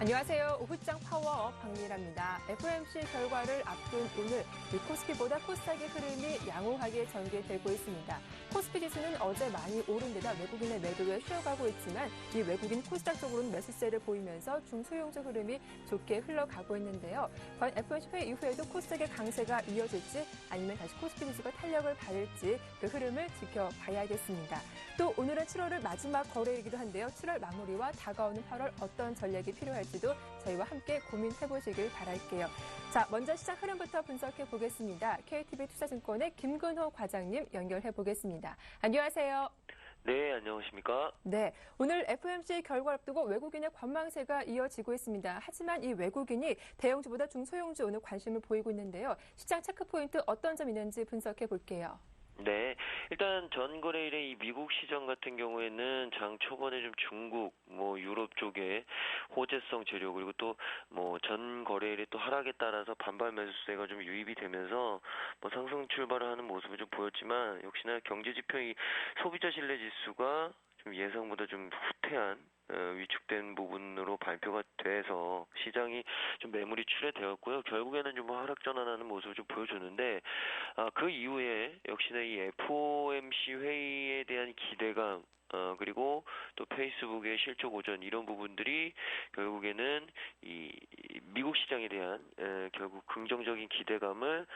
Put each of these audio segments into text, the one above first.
안녕하세요. 오후장 파워업 박미라입니다. FOMC 결과를 앞둔 오늘 코스피보다 코스닥의 흐름이 양호하게 전개되고 있습니다. 코스피 지수는 어제 많이 오른 데다 외국인의 매도에 쉬어가고 있지만 이 외국인 코스닥 쪽으로는 매수세를 보이면서 중소형주 흐름이 좋게 흘러가고 있는데요. 과연 FOMC 회의 이후에도 코스닥의 강세가 이어질지 아니면 다시 코스피 지수가 탄력을 받을지 그 흐름을 지켜봐야겠습니다. 또 오늘은 7월을 마지막 거래이기도 한데요. 7월 마무리와 다가오는 8월 어떤 전략이 필요할지도 저희와 함께 고민해보시길 바랄게요. 자, 먼저 시장 흐름부터 분석해 보겠습니다. KTB 투자증권의 김근호 과장님 연결해 보겠습니다. 안녕하세요. 네, 안녕하십니까? 네, 오늘 FOMC 결과 앞두고 외국인의 관망세가 이어지고 있습니다. 하지만 이 외국인이 대형주보다 중소형주 오늘 관심을 보이고 있는데요. 시장 체크포인트 어떤 점 있는지 분석해 볼게요. 네, 일단 전 거래일에 이 미국 시장 같은 경우에는 장 초반에 좀 중국, 유럽 쪽에 호재성 재료 그리고 또 전 거래일에 또 하락에 따라서 반발 매수세가 좀 유입이 되면서 상승 출발을 하는 모습을 좀 보였지만 역시나 경제 지표의 소비자 신뢰 지수가 좀 예상보다 좀 후퇴한 위축된 부분으로 발표가 돼서 시장이 좀 매물이 출회되었고요. 결국에는 좀 하락 전환하는 모습을 좀 보여줬는데 그 이후에 역시나 이 FOMC 회의에 대한 기대감 그리고 또 페이스북의 실적 오전 이런 부분들이 결국에는 이 미국 시장에 대한 결국 긍정적인 기대감을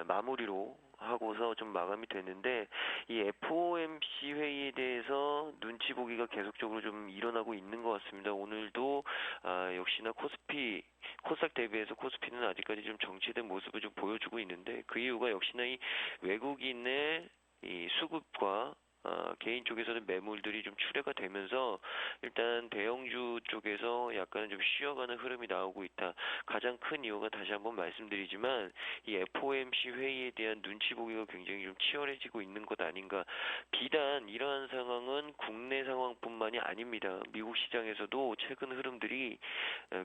마무리로 하고서 좀 마감이 됐는데 이 FOMC 회의에 대해서 눈치 보기가 계속적으로 좀 일어나고 있는 것 같습니다. 오늘도 역시나 코스닥 대비해서 코스피는 아직까지 좀 정체된 모습을 좀 보여주고 있는데 그 이유가 역시나 이 외국인의 이 수급과 개인 쪽에서는 매물들이 좀 출회가 되면서 일단 대형주 쪽에서 약간은 좀 쉬어가는 흐름이 나오고 있다. 가장 큰 이유가 다시 한번 말씀드리지만 이 FOMC 회의에 대한 눈치 보기가 굉장히 좀 치열해지고 있는 것 아닌가. 비단 이러한 상황은 국내 상황뿐만이 아닙니다. 미국 시장에서도 최근 흐름들이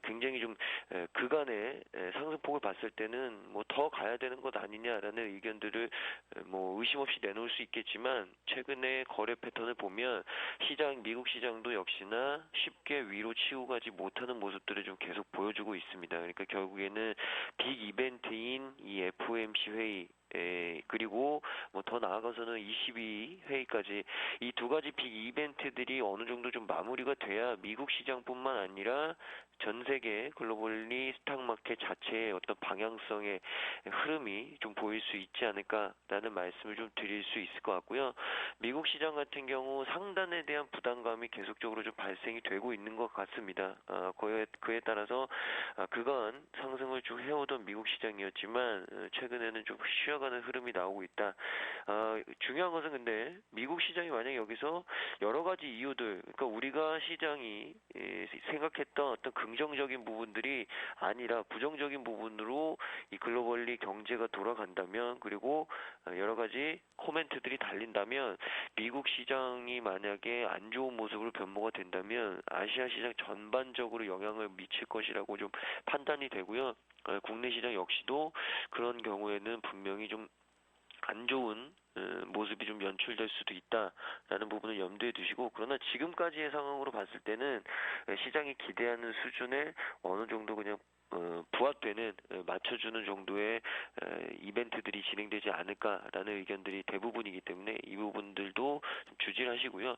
굉장히 좀 그간의 상승폭을 봤을 때는 더 가야 되는 것 아니냐라는 의견들을 의심 없이 내놓을 수 있겠지만 최근에 거래 패턴을 보면 미국 시장도 역시나 쉽게 위로 치고 가지 못하는 모습들을 좀 계속 보여주고 있습니다. 그러니까 결국에는 빅 이벤트인 이 FOMC 회의 그리고 더 나아가서는 22회의까지 이 두 가지 빅 이벤트들이 어느 정도 좀 마무리가 돼야 미국 시장뿐만 아니라 전 세계 글로벌리 스탁마켓 자체의 어떤 방향성의 흐름이 좀 보일 수 있지 않을까라는 말씀을 좀 드릴 수 있을 것 같고요. 미국 시장 같은 경우 상단에 대한 부담감이 계속적으로 좀 발생이 되고 있는 것 같습니다. 그에 따라서 그간 상승을 쭉 해오던 미국 시장이었지만 최근에는 좀 쉬어가는 흐름이 나오고 있다. 중요한 것은 근데 미국 시장이 만약 여기서 여러 가지 이유들, 그러니까 우리가 시장이 생각했던 어떤 긍정적인 부분들이 아니라 부정적인 부분으로 이 글로벌리 경제가 돌아간다면 그리고 여러 가지 코멘트들이 달린다면 미국 시장이 만약에 안 좋은 모습으로 변모가 된다면 아시아 시장 전반적으로 영향을 미칠 것이라고 좀 판단이 되고요. 국내 시장 역시도 그런 경우에는 분명히 좀 안 좋은 모습이 좀 연출될 수도 있다라는 부분을 염두에 두시고 그러나 지금까지의 상황으로 봤을 때는 시장이 기대하는 수준에 어느 정도 그냥 부합되는 맞춰주는 정도의 이벤트들이 진행되지 않을까라는 의견들이 대부분이기 때문에 이 부분들도 좀 주질하시고요.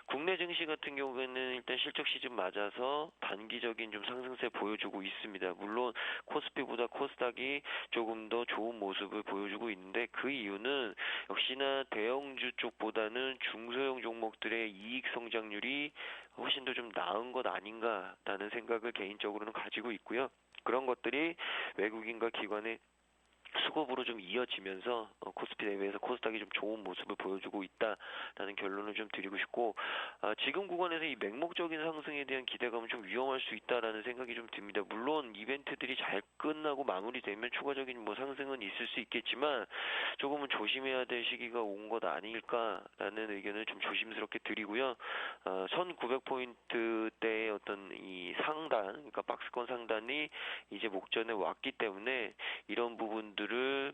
국내 증시 같은 경우에는 일단 실적 시즌 맞아서 단기적인 좀 상승세 보여주고 있습니다. 물론 코스피보다 코스닥이 조금 더 좋은 모습을 보여주고 있는데 그 이유는 역시나 대형주 쪽보다는 중소형 종목들의 이익 성장률이 훨씬 더 좀 나은 것 아닌가라는 생각을 개인적으로는 가지고 있고요. 그런 것들이 외국인과 기관의 수급으로 좀 이어지면서 코스피 대비해서 코스닥이 좀 좋은 모습을 보여주고 있다라는 결론을 좀 드리고 싶고 지금 구간에서 이 맹목적인 상승에 대한 기대감은 좀 위험할 수 있다라는 생각이 좀 듭니다. 물론 이벤트들이 잘 끝나고 마무리되면 추가적인 상승은 있을 수 있겠지만 조금은 조심해야 될 시기가 온 것 아닐까라는 의견을 좀 조심스럽게 드리고요. 1900포인트대의 어떤 이 상단, 그러니까 박스권 상단이 이제 목전에 왔기 때문에 이런 부분들을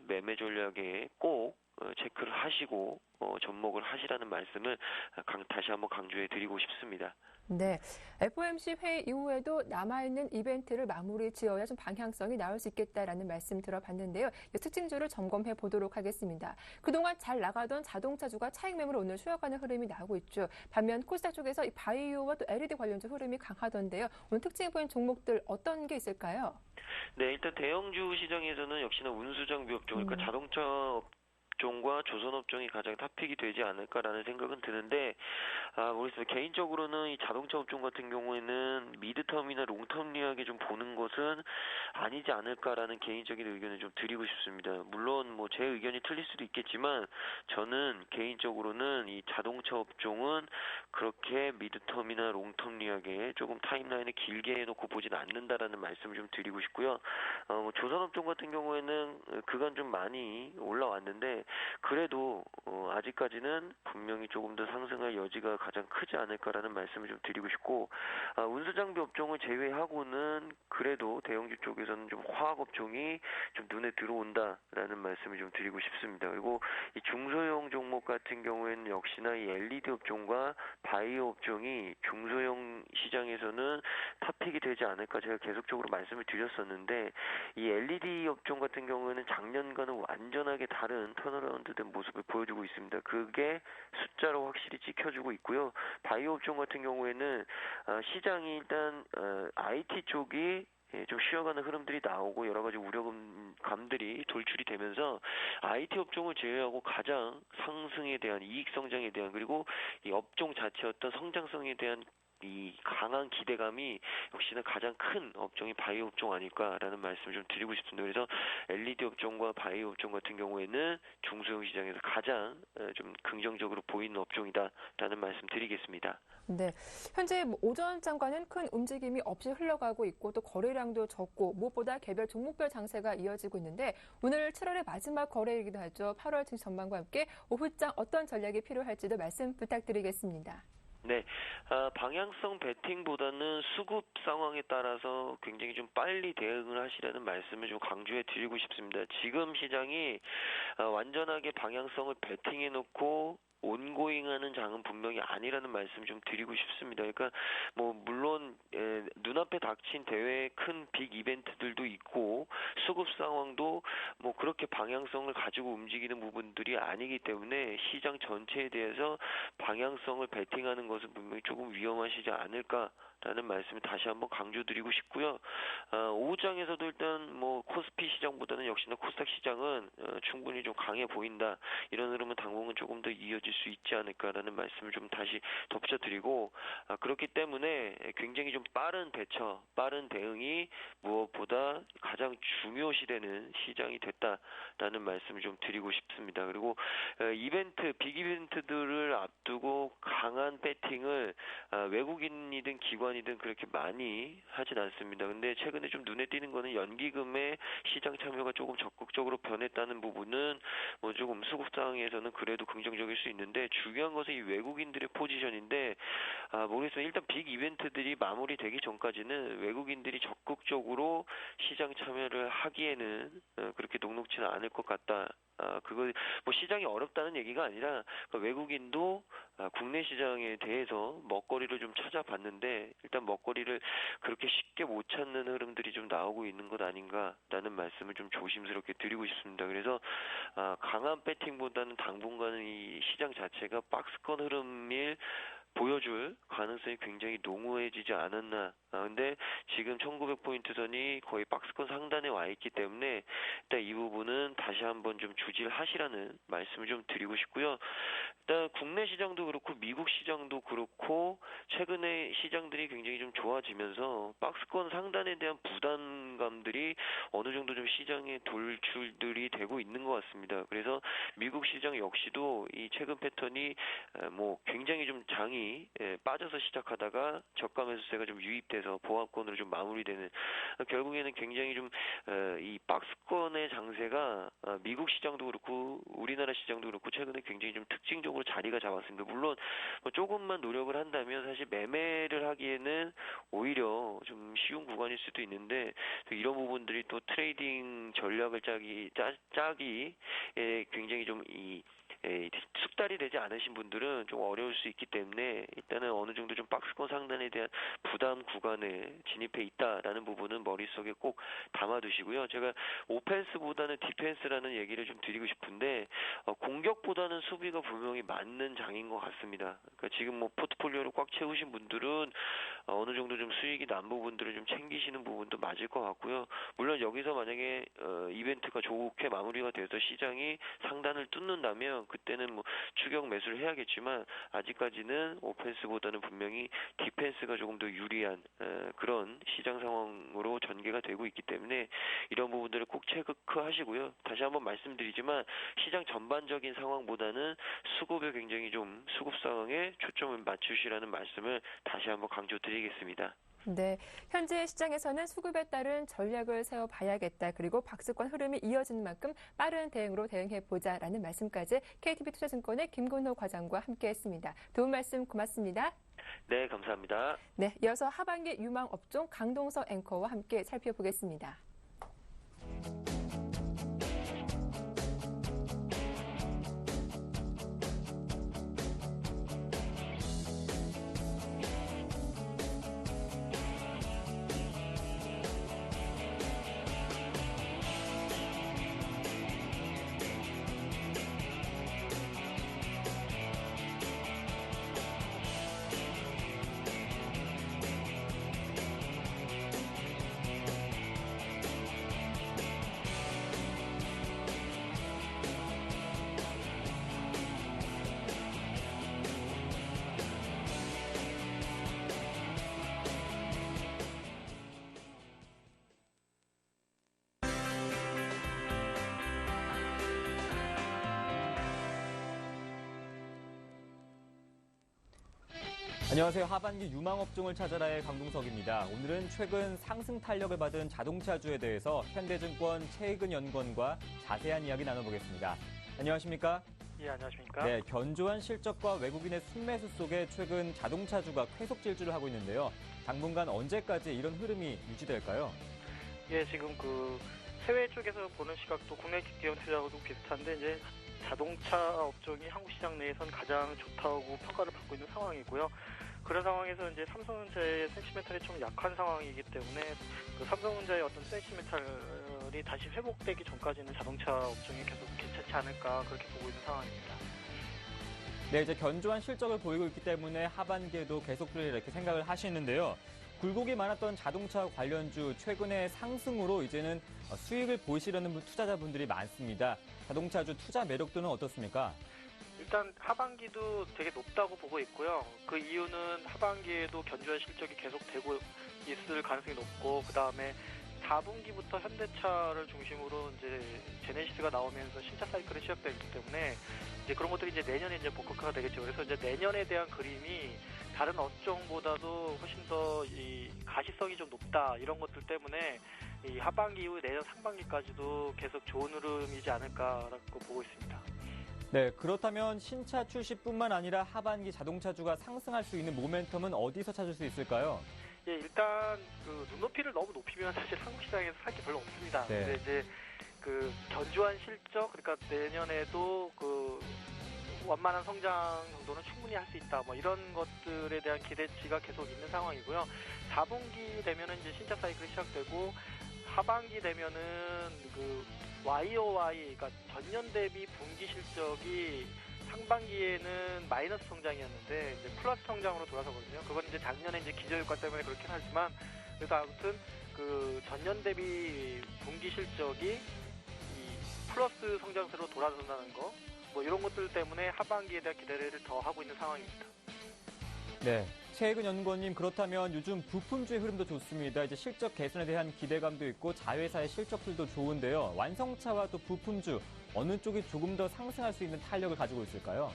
매매 전략에 꼭 체크를 하시고 접목을 하시라는 말씀을 다시 한번 강조해 드리고 싶습니다. 네, FOMC 회의 이후에도 남아있는 이벤트를 마무리 지어야 좀 방향성이 나올 수 있겠다라는 말씀 들어봤는데요. 특징주를 점검해 보도록 하겠습니다. 그동안 잘 나가던 자동차주가 차익 매물을 오늘 쉬어가는 흐름이 나오고 있죠. 반면 코스닥 쪽에서 이 바이오와 또 LED 관련주 흐름이 강하던데요. 오늘 특징 보인 종목들 어떤 게 있을까요? 네, 일단 대형주 시장에서는 역시나 운수장비 업종, 그러니까 자동차 업종과 조선업종이 가장 탑픽이 되지 않을까라는 생각은 드는데, 모르겠습니다. 개인적으로는 이 자동차 업종 같은 경우에는 미드텀이나 롱텀리하게 좀 보는 것은 아니지 않을까라는 개인적인 의견을 좀 드리고 싶습니다. 물론 뭐 제 의견이 틀릴 수도 있겠지만 저는 개인적으로는 이 자동차 업종은 그렇게 미드텀이나 롱텀리하게 조금 타임라인을 길게 해놓고 보진 않는다라는 말씀을 좀 드리고 싶고요. 뭐 조선업종 같은 경우에는 그간 좀 많이 올라왔는데 그래도 아직까지는 분명히 조금 더 상승할 여지가 가장 크지 않을까라는 말씀을 좀 드리고 싶고, 운수장비 업종을 제외하고는 그래도 대형주 쪽에서는 좀 화학 업종이 좀 눈에 들어온다라는 말씀을 좀 드리고 싶습니다. 그리고 이 중소형 종목 같은 경우에는 역시나 이 LED 업종과 바이오 업종이 중소형 시장에서는 탑픽이 되지 않을까 제가 계속적으로 말씀을 드렸었는데, 이 LED 업종 같은 경우에는 작년과는 완전하게 다른 턴어라운드된 모습을 보여주고 있습니다. 그게 숫자로 확실히 찍혀주고 있고요. 바이오 업종 같은 경우에는 시장이 일단 IT 쪽이 좀 쉬어가는 흐름들이 나오고 여러 가지 우려감들이 돌출이 되면서 IT 업종을 제외하고 가장 상승에 대한 이익 성장에 대한 그리고 이 업종 자체 어떤 성장성에 대한 이 강한 기대감이 역시나 가장 큰 업종이 바이오 업종 아닐까라는 말씀을 좀 드리고 싶습니다. 그래서 LED 업종과 바이오 업종 같은 경우에는 중소형 시장에서 가장 좀 긍정적으로 보이는 업종이다라는 말씀 드리겠습니다. 네, 현재 오전 장과는 큰 움직임이 없이 흘러가고 있고 또 거래량도 적고 무엇보다 개별 종목별 장세가 이어지고 있는데 오늘 7월의 마지막 거래이기도 하죠. 8월 증시 전망과 함께 오후장 어떤 전략이 필요할지도 말씀 부탁드리겠습니다. 네, 방향성 베팅보다는 수급 상황에 따라서 굉장히 좀 빨리 대응을 하시라는 말씀을 좀 강조해 드리고 싶습니다. 지금 시장이 완전하게 방향성을 베팅해 놓고 온고잉하는 장은 분명히 아니라는 말씀 좀 드리고 싶습니다. 그러니까 뭐 물론 눈앞에 닥친 대회의 큰 빅 이벤트들도 있고 수급 상황도 뭐 그렇게 방향성을 가지고 움직이는 부분들이 아니기 때문에 시장 전체에 대해서 방향성을 베팅하는 것은 분명히 조금 위험하시지 않을까라는 말씀을 다시 한번 강조드리고 싶고요. 오후장에서도 일단 뭐 코스피 시장보다는 역시나 코스닥 시장은 충분히 좀 강해 보인다. 이런 흐름은 당분간 조금 더 이어질 수 있지 않을까라는 말씀을 좀 다시 덧붙여드리고, 그렇기 때문에 굉장히 좀 빠른 대처, 빠른 대응이 무엇보다 가장 중요시되는 시장이 됐다라는 말씀을 좀 드리고 싶습니다. 그리고 빅 이벤트들을 앞두고 강한 배팅을 외국인이든 기관이든 그렇게 많이 하진 않습니다. 근데 최근에 좀 눈에 띄는 거는 연기금의 시장 참여가 조금 적극적으로 변했다는 부분은 뭐 조금 수급 상황에서는 그래도 긍정적일 수 있는데 중요한 것은 이 외국인들의 포지션인데 모르겠습니다. 일단 빅 이벤트들이 마무리되기 전까지는 외국인들이 적극적으로 시장 참여를 하기에는 그렇게 녹록지는 않을 것 같다. 그거 뭐 시장이 어렵다는 얘기가 아니라 외국인도 국내 시장에 대해서 먹거리를 좀 찾아봤는데 일단 먹거리를 그렇게 쉽게 못 찾는 흐름들이 좀 나오고 있는 것 아닌가라는 말씀을 좀 조심스럽게 드리고 싶습니다. 그래서 강한 배팅보다는 당분간은 이 시장 자체가 박스권 흐름일 보여줄 가능성이 굉장히 농후해지지 않았나. 근데 지금 1900포인트 선이 거의 박스권 상단에 와 있기 때문에 일단 이 부분은 다시 한번 좀 주지하시라는 말씀을 좀 드리고 싶고요. 일단 국내 시장도 그렇고 미국 시장도 그렇고 최근에 시장들이 굉장히 좀 좋아지면서 박스권 상단에 대한 부담감들이 어느 정도 좀 시장에 돌출들이 되고 있는 것 같습니다. 그래서 미국 시장 역시도 이 최근 패턴이 뭐 굉장히 좀 장이 빠져서 시작하다가 저가 매수세가 좀 유입돼서 보합권으로 좀 마무리되는 결국에는 굉장히 좀 이 박스권의 장세가 미국 시장도 그렇고 우리나라 시장도 그렇고 최근에 굉장히 좀 특징적으로 자리가 잡았습니다. 물론 뭐 조금만 노력을 한다면 사실 매매를 하기에는 오히려 좀 쉬운 구간일 수도 있는데 이런 부분들이 또 트레이딩 전략을 짜기에 굉장히 좀 숙달이 되지 않으신 분들은 좀 어려울 수 있기 때문에 일단은 어느 정도 좀 박스권 상단에 대한 부담 구간에 진입해 있다라는 부분은 머릿속에 꼭 담아두시고요. 제가 오펜스보다는 디펜스라는 얘기를 좀 드리고 싶은데 공격보다는 수비가 분명히 맞는 장인 것 같습니다. 그러니까 지금 뭐 포트폴리오를 꽉 채우신 분들은 어느 정도 좀 수익이 난 부분들을 좀 챙기시는 부분도 맞을 것 같고요. 물론 여기서 만약에 이벤트가 좋게 마무리가 돼서 시장이 상단을 뚫는다면 그때는 뭐 추격 매수를 해야겠지만 아직까지는 오펜스보다는 분명히 디펜스가 조금 더 유리한 그런 시장 상황으로 전개가 되고 있기 때문에 이런 부분들을 꼭 체크하시고요. 다시 한번 말씀드리지만 시장 전반적인 상황보다는 수급에 굉장히 좀 수급 상황에 초점을 맞추시라는 말씀을 다시 한번 강조드리겠습니다. 네, 현재 시장에서는 수급에 따른 전략을 세워봐야겠다. 그리고 박스권 흐름이 이어지는 만큼 빠른 대응으로 대응해보자라는 말씀까지 KTB투자증권의 김근호 과장과 함께했습니다. 도움 말씀 고맙습니다. 네, 감사합니다. 네, 이어서 하반기 유망 업종 강동서 앵커와 함께 살펴보겠습니다. 안녕하세요. 하반기 유망업종을 찾아라의 강동석입니다. 오늘은 최근 상승 탄력을 받은 자동차주에 대해서 현대증권 최익은 연구원과 자세한 이야기 나눠보겠습니다. 안녕하십니까? 예, 안녕하십니까? 네, 견조한 실적과 외국인의 순매수 속에 최근 자동차주가 쾌속 질주를 하고 있는데요. 당분간 언제까지 이런 흐름이 유지될까요? 예, 지금 해외 쪽에서 보는 시각도 국내 기업 투자하고도 비슷한데 이제 자동차 업종이 한국 시장 내에선 가장 좋다고 평가를 받고 있는 상황이고요. 그런 상황에서 이제 삼성전자의 센티멘탈이 좀 약한 상황이기 때문에 삼성전자의 어떤 센티멘탈이 다시 회복되기 전까지는 자동차 업종이 계속 괜찮지 않을까 그렇게 보고 있는 상황입니다. 네, 이제 견조한 실적을 보이고 있기 때문에 하반기에도 계속될 이렇게 생각을 하시는데요. 굴곡이 많았던 자동차 관련주 최근의 상승으로 이제는 수익을 보시려는 투자자분들이 많습니다. 자동차주 투자 매력도는 어떻습니까? 일단 하반기도 되게 높다고 보고 있고요. 그 이유는 하반기에도 견조한 실적이 계속되고 있을 가능성이 높고 그다음에 4분기부터 현대차를 중심으로 이제 제네시스가 나오면서 신차 사이클이 시작되기 때문에 이제 그런 것들이 이제 내년에 이제 본격화가 되겠죠. 그래서 이제 내년에 대한 그림이 다른 업종보다도 훨씬 더 이 가시성이 좀 높다 이런 것들 때문에 이 하반기 이후 내년 상반기까지도 계속 좋은 흐름이지 않을까라고 보고 있습니다. 네, 그렇다면 신차 출시뿐만 아니라 하반기 자동차주가 상승할 수 있는 모멘텀은 어디서 찾을 수 있을까요? 예, 일단 눈높이를 너무 높이면 사실 한국 시장에서 살 게 별로 없습니다. 네. 근데 이제 견조한 실적, 그러니까 내년에도 완만한 성장 정도는 충분히 할 수 있다. 뭐 이런 것들에 대한 기대치가 계속 있는 상황이고요. 4분기 되면은 이제 신차 사이클이 시작되고 하반기 되면은 YOY, 그러니까 전년 대비 분기 실적이 상반기에는 마이너스 성장이었는데 이제 플러스 성장으로 돌아서거든요. 그건 이제 작년에 이제 기저효과 때문에 그렇긴 하지만 그래서 아무튼 전년 대비 분기 실적이 이 플러스 성장세로 돌아선다는 거, 뭐 이런 것들 때문에 하반기에 대한 기대를 더 하고 있는 상황입니다. 네, 최익은 연구원님, 그렇다면 요즘 부품주의 흐름도 좋습니다. 이제 실적 개선에 대한 기대감도 있고 자회사의 실적들도 좋은데요. 완성차와 또 부품주 어느 쪽이 조금 더 상승할 수 있는 탄력을 가지고 있을까요?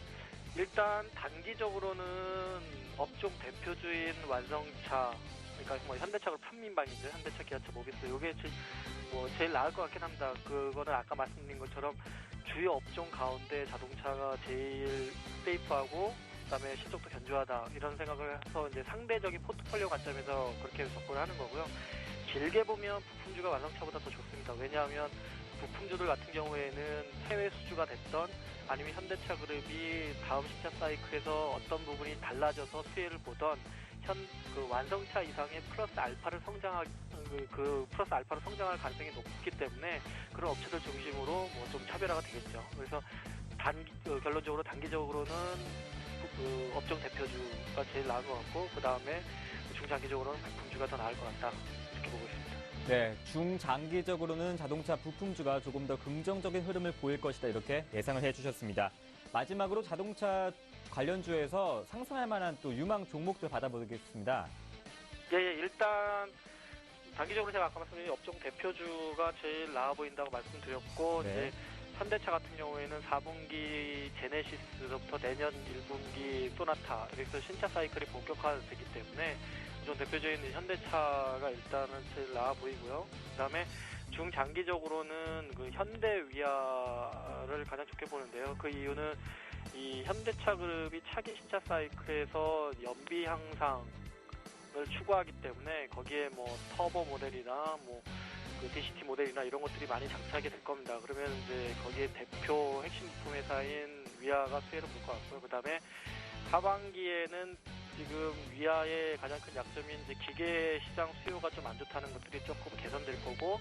일단 단기적으로는 업종 대표주인 완성차, 그러니까 뭐 현대차 판민방이죠. 현대차, 기아차, 모비스. 이게 제일 나을 것 같긴 합니다. 그거는 아까 말씀드린 것처럼 주요 업종 가운데 자동차가 제일 세이프하고 그다음에 실적도 견조하다 이런 생각을 해서 이제 상대적인 포트폴리오 관점에서 그렇게 접근을 하는 거고요. 길게 보면 부품주가 완성차보다 더 좋습니다. 왜냐하면 부품주들 같은 경우에는 해외 수주가 됐던 아니면 현대차 그룹이 다음 신차 사이클에서 어떤 부분이 달라져서 수혜를 보던 그 완성차 이상의 플러스 알파를 성장할 가능성이 높기 때문에 그런 업체들 중심으로 뭐 좀 차별화가 되겠죠. 그래서 결론적으로 단기적으로는 업종 대표주가 제일 나은 것 같고 그 다음에 중장기적으로는 부품주가 더 나을 것 같다 이렇게 보고 있습니다. 네, 중장기적으로는 자동차 부품주가 조금 더 긍정적인 흐름을 보일 것이다 이렇게 예상을 해주셨습니다. 마지막으로 자동차 관련주에서 상승할 만한 또 유망 종목들 받아보겠습니다. 예, 일단 단기적으로 제가 아까 말씀드린 업종 대표주가 제일 나아 보인다고 말씀드렸고 네. 이제 현대차 같은 경우에는 4분기 제네시스부터 내년 1분기 소나타 그래서 신차 사이클이 본격화되기 때문에 좀 대표적인 현대차가 일단은 제일 나아 보이고요. 그다음에 중장기적으로는 그 현대위아를 가장 좋게 보는데요. 그 이유는 이 현대차 그룹이 차기 신차 사이클에서 연비 향상을 추구하기 때문에 거기에 뭐 터보 모델이나 뭐 그 DCT 모델이나 이런 것들이 많이 장착이 될 겁니다. 그러면 이제 거기에 대표 핵심 부품 회사인 위아가 수혜를 볼 것 같고요. 그다음에 하반기에는 지금 위아의 가장 큰 약점인 이제 기계 시장 수요가 좀 안 좋다는 것들이 조금 개선될 거고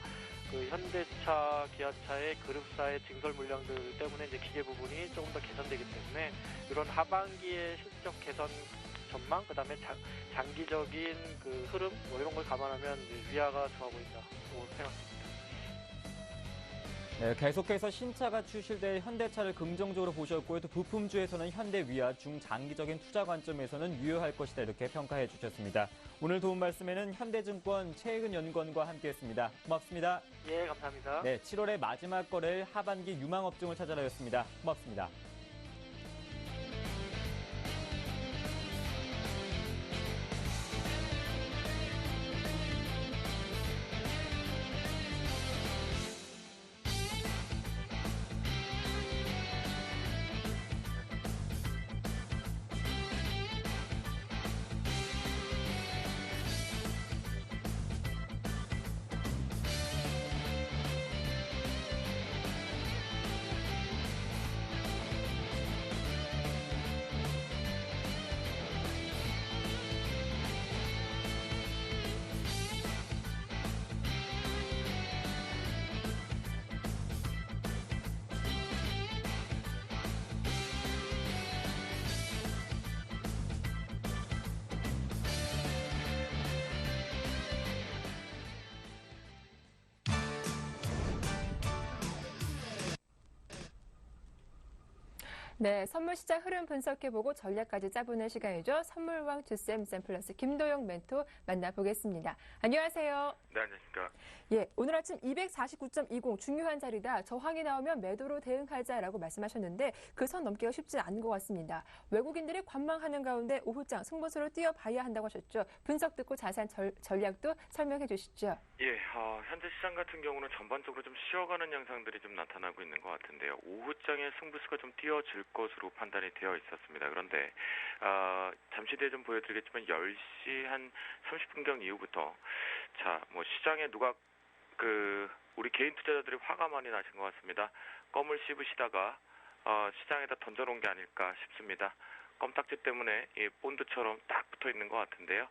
그 현대차, 기아차의 그룹사의 증설 물량들 때문에 이제 기계 부분이 조금 더 개선되기 때문에 이런 하반기의 실적 개선 전망, 그다음에 장기적인 그 흐름 뭐 이런 걸 감안하면 이제 위아가 좋아 보인다고 생각합니다. 네, 계속해서 신차가 출시될 현대차를 긍정적으로 보셨고요. 또 부품주에서는 현대위아 중장기적인 투자 관점에서는 유효할 것이다 이렇게 평가해 주셨습니다. 오늘 도움 말씀에는 현대증권 최혜근 연구원과 함께했습니다. 고맙습니다. 예, 감사합니다. 네, 7월의 마지막 거래일 하반기 유망업종을 찾아라였습니다. 고맙습니다. 네, 선물 시장 흐름 분석해보고 전략까지 짜보는 시간이죠. 선물왕 투쌤 샘플러스 김도영 멘토 만나보겠습니다. 안녕하세요. 네, 안녕하십니까. 예, 오늘 아침 249.20 중요한 자리다. 저항이 나오면 매도로 대응하자라고 말씀하셨는데 그 선 넘기가 쉽지 않은 것 같습니다. 외국인들이 관망하는 가운데 오후장 승부수로 뛰어봐야 한다고 하셨죠. 분석 듣고 자세한 전략도 설명해 주시죠. 예, 현재 시장 같은 경우는 전반적으로 좀 쉬어가는 양상들이 좀 나타나고 있는 것 같은데요. 오후장에 승부수가 좀 띄어질 것으로 판단이 되어 있었습니다. 그런데 잠시 뒤에 좀 보여드리겠지만 10시 한 30분경 이후부터 뭐 시장에 누가 우리 개인 투자자들이 화가 많이 나신 것 같습니다. 껌을 씹으시다가 시장에다 던져놓은 게 아닐까 싶습니다. 껌딱지 때문에 이 본드처럼 딱 붙어 있는 것 같은데요.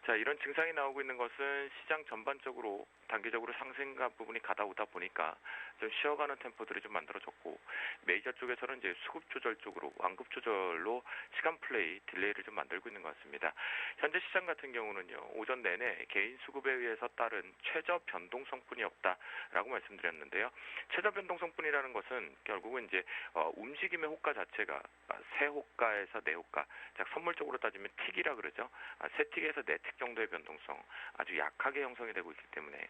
자, 이런 증상이 나오고 있는 것은 시장 전반적으로 단기적으로 상승과 부분이 가다 오다 보니까 좀 쉬어가는 템포들이 좀 만들어졌고, 메이저 쪽에서는 이제 수급 조절 쪽으로 완급 조절로 시간 플레이 딜레이를 좀 만들고 있는 것 같습니다. 현재 시장 같은 경우는요, 오전 내내 개인 수급에 의해서 따른 최저 변동성뿐이 없다라고 말씀드렸는데요. 최저 변동성뿐이라는 것은 결국은 이제 움직임의 호가 자체가 세 호가에서 네 호가, 자, 선물적으로 따지면 틱이라 그러죠. 세 틱에서 네 틱 정도의 변동성 아주 약하게 형성이 되고 있기 때문에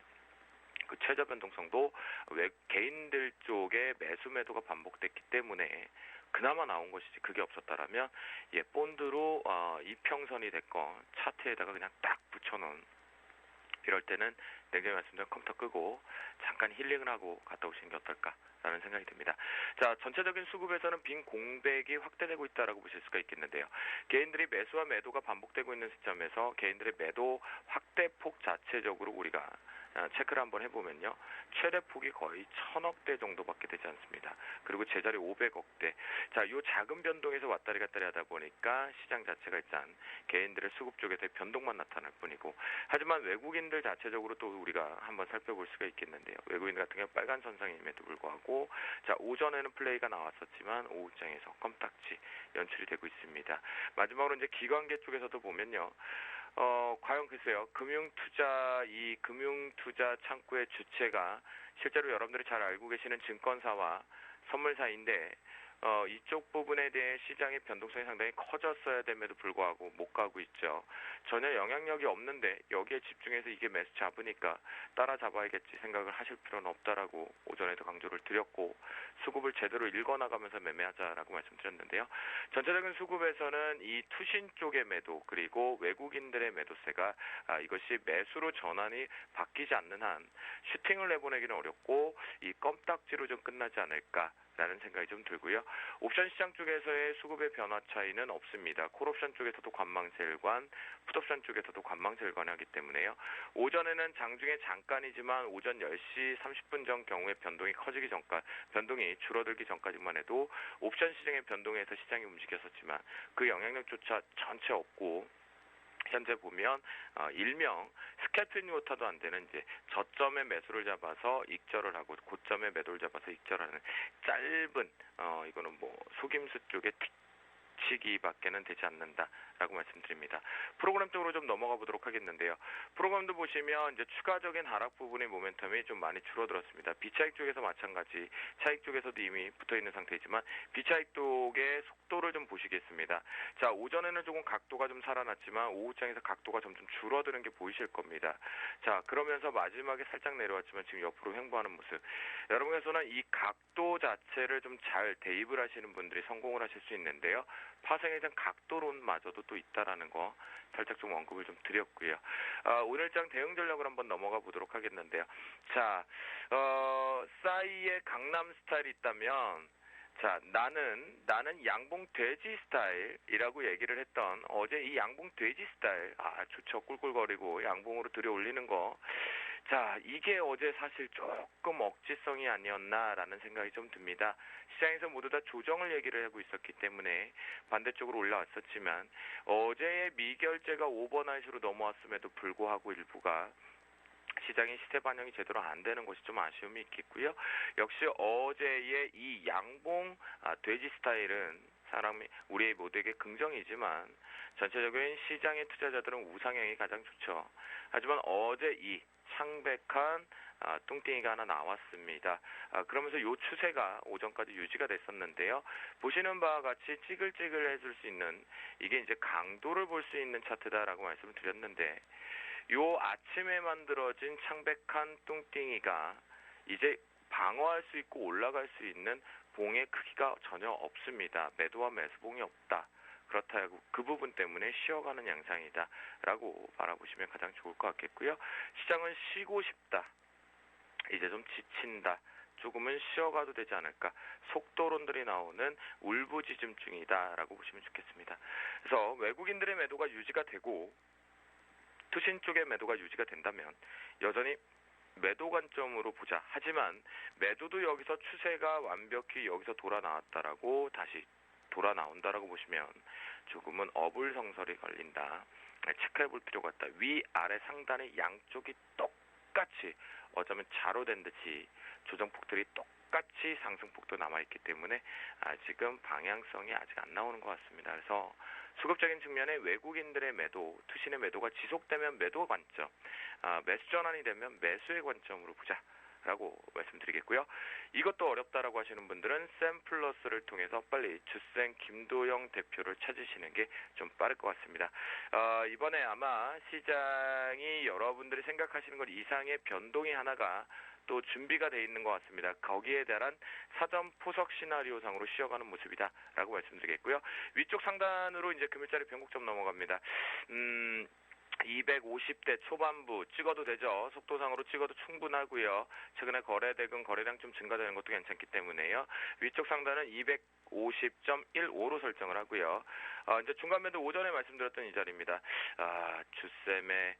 그 최저 변동성도 개인들 쪽에 매수 매도가 반복됐기 때문에 그나마 나온 것이지, 그게 없었다라면 본드로 이평선이 됐건 차트에다가 그냥 딱 붙여놓은 이럴 때는 냉정히 말씀드리면 컴퓨터 끄고 잠깐 힐링을 하고 갔다 오시는 게 어떨까라는 생각이 듭니다. 자, 전체적인 수급에서는 빈 공백이 확대되고 있다라고 보실 수가 있겠는데요. 개인들이 매수와 매도가 반복되고 있는 시점에서 개인들의 매도 확대폭 자체적으로 우리가 체크를 한번 해보면요. 최대 폭이 거의 1000억대 정도밖에 되지 않습니다. 그리고 제자리 500억대. 자, 요 작은 변동에서 왔다리 갔다리 하다 보니까 시장 자체가 일단 개인들의 수급 쪽에서 변동만 나타날 뿐이고, 하지만 외국인들 자체적으로 또 우리가 한번 살펴볼 수가 있겠는데요. 외국인 같은 경우 빨간 선상임에도 불구하고 자, 오전에는 플레이가 나왔었지만 오후장에서 껌딱지 연출이 되고 있습니다. 마지막으로 이제 기관계 쪽에서도 보면요. 과연 글쎄요, 이 금융투자 창구의 주체가 실제로 여러분들이 잘 알고 계시는 증권사와 선물사인데, 이쪽 부분에 대해 시장의 변동성이 상당히 커졌어야 됨에도 불구하고 못 가고 있죠. 전혀 영향력이 없는데 여기에 집중해서 이게 매수 잡으니까 따라잡아야겠지 생각을 하실 필요는 없다라고 오전에도 강조를 드렸고, 수급을 제대로 읽어나가면서 매매하자라고 말씀드렸는데요. 전체적인 수급에서는 이 투신 쪽의 매도 그리고 외국인들의 매도세가 이것이 매수로 전환이 바뀌지 않는 한 슈팅을 내보내기는 어렵고 이 껌딱지로 좀 끝나지 않을까라는 생각이 좀 들고요. 옵션 시장 쪽에서의 수급의 변화 차이는 없습니다. 콜옵션 쪽에서도 관망세일관, 풋옵션 쪽에서도 관망세일관이 하기 때문에요. 오전에는 장중에 잠깐이지만 오전 10시 30분 전 경우에 변동이 줄어들기 전까지만 해도 옵션 시장의 변동에서 시장이 움직였었지만 그 영향력조차 전체 없고, 현재 보면 일명 스캐프인 워터도 안 되는 이제 저점에 매수를 잡아서 익절을 하고 고점에 매도를 잡아서 익절하는 짧은 이거는 뭐 속임수 쪽의 치기밖에는 되지 않는다라고 말씀드립니다. 프로그램 쪽으로 좀 넘어가 보도록 하겠는데요. 프로그램도 보시면 이제 추가적인 하락 부분의 모멘텀이 좀 많이 줄어들었습니다. 비차익 쪽에서 마찬가지, 차익 쪽에서도 이미 붙어 있는 상태이지만 비차익 쪽의 속도를 좀 보시겠습니다. 자, 오전에는 조금 각도가 좀 살아났지만 오후장에서 각도가 점점 줄어드는 게 보이실 겁니다. 자, 그러면서 마지막에 살짝 내려왔지만 지금 옆으로 횡보하는 모습. 여러분께서는 이 각도 자체를 좀 잘 대입을 하시는 분들이 성공을 하실 수 있는데요. 파생에 대한 각도론마저도 또 있다라는 거 살짝 좀 언급을 좀 드렸고요. 오늘장 대응 전략을 한번 넘어가 보도록 하겠는데요. 자, 싸이의 강남 스타일이 있다면, 자, 나는 양봉 돼지 스타일이라고 얘기를 했던 어제 이 양봉 돼지 스타일, 좋죠. 꿀꿀거리고 양봉으로 들여올리는 거. 자, 이게 어제 사실 조금 억지성이 아니었나라는 생각이 좀 듭니다. 시장에서 모두 다 조정을 얘기를 하고 있었기 때문에 반대쪽으로 올라왔었지만 어제의 미결제가 오버나잇으로 넘어왔음에도 불구하고 일부가 시장의 시세 반영이 제대로 안 되는 것이 좀 아쉬움이 있겠고요. 역시 어제의 이 양봉 돼지 스타일은 우리 모두에게 긍정이지만 전체적인 시장의 투자자들은 우상향이 가장 좋죠. 하지만 어제 이 창백한 뚱땡이가 하나 나왔습니다. 그러면서 이 추세가 오전까지 유지가 됐었는데요. 보시는 바와 같이 찌글찌글해질 수 있는, 이게 이제 강도를 볼 수 있는 차트다라고 말씀을 드렸는데, 요 아침에 만들어진 창백한 뚱땡이가 이제 방어할 수 있고 올라갈 수 있는 봉의 크기가 전혀 없습니다. 매도와 매수봉이 없다. 그렇다고 그 부분 때문에 쉬어가는 양상이다라고 바라보시면 가장 좋을 것 같겠고요. 시장은 쉬고 싶다. 이제 좀 지친다. 조금은 쉬어가도 되지 않을까. 속도론들이 나오는 울부짖음중이다라고 보시면 좋겠습니다. 그래서 외국인들의 매도가 유지가 되고 투신 쪽의 매도가 유지가 된다면 여전히 매도 관점으로 보자. 하지만 매도도 여기서 추세가 완벽히 여기서 돌아 나왔다라고 다시 돌아 나온다라고 보시면 조금은 어불성설이 걸린다. 체크해 볼 필요가 있다. 위아래 상단의 양쪽이 똑같이 어쩌면 자로된 듯이 조정폭들이 똑같이 상승폭도 남아있기 때문에 지금 방향성이 아직 안 나오는 것 같습니다. 그래서 수급적인 측면에 외국인들의 매도, 투신의 매도가 지속되면 매도 관점, 매수 전환이 되면 매수의 관점으로 보자. 라고 말씀드리겠고요. 이것도 어렵다라고 하시는 분들은 샘플러스를 통해서 빨리 주생 김도영 대표를 찾으시는 게 좀 빠를 것 같습니다. 이번에 아마 시장이 여러분들이 생각하시는 것 이상의 변동이 하나가 또 준비가 돼 있는 것 같습니다. 거기에 대한 사전 포석 시나리오상으로 쉬어가는 모습이다라고 말씀드리겠고요. 위쪽 상단으로 이제 금일자리 변곡점 넘어갑니다. 250대 초반부 찍어도 되죠. 속도상으로 찍어도 충분하고요. 최근에 거래대금 거래량 좀 증가되는 것도 괜찮기 때문에요. 위쪽 상단은 250.15로 설정을 하고요. 이제 중간 매도 오전에 말씀드렸던 이 자리입니다. 주쌤의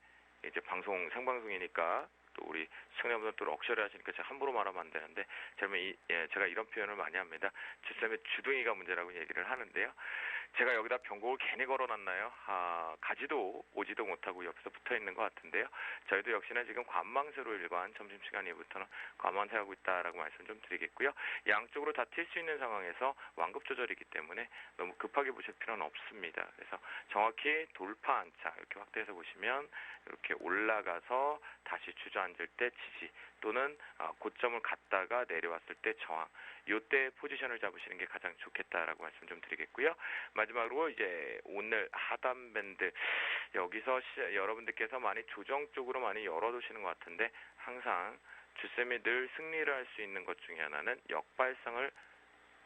이제 방송 생방송이니까 또 우리 시청자분들 또 럭셔리 하시니까 제가 함부로 말하면 안 되는데 제가 이런 표현을 많이 합니다. 주쌤의 주둥이가 문제라고 얘기를 하는데요. 제가 여기다 병곡을 괜히 걸어놨나요? 가지도 오지도 못하고 옆에서 붙어있는 것 같은데요. 저희도 역시나 지금 관망세로 일관 점심시간 이후부터는 관망세하고 있다라고 말씀 좀 드리겠고요. 양쪽으로 다 튈 수 있는 상황에서 완급 조절이기 때문에 너무 급하게 보실 필요는 없습니다. 그래서 정확히 돌파 안차 이렇게 확대해서 보시면 이렇게 올라가서 다시 주저앉을 때 지지 또는 고점을 갔다가 내려왔을 때 저항 이때 포지션을 잡으시는 게 가장 좋겠다라고 말씀 좀 드리겠고요. 마지막으로 이제 오늘 하단 밴드 여기서 여러분들께서 많이 조정 쪽으로 많이 열어두시는 것 같은데 항상 주쌤이 늘 승리를 할 수 있는 것 중에 하나는 역발상을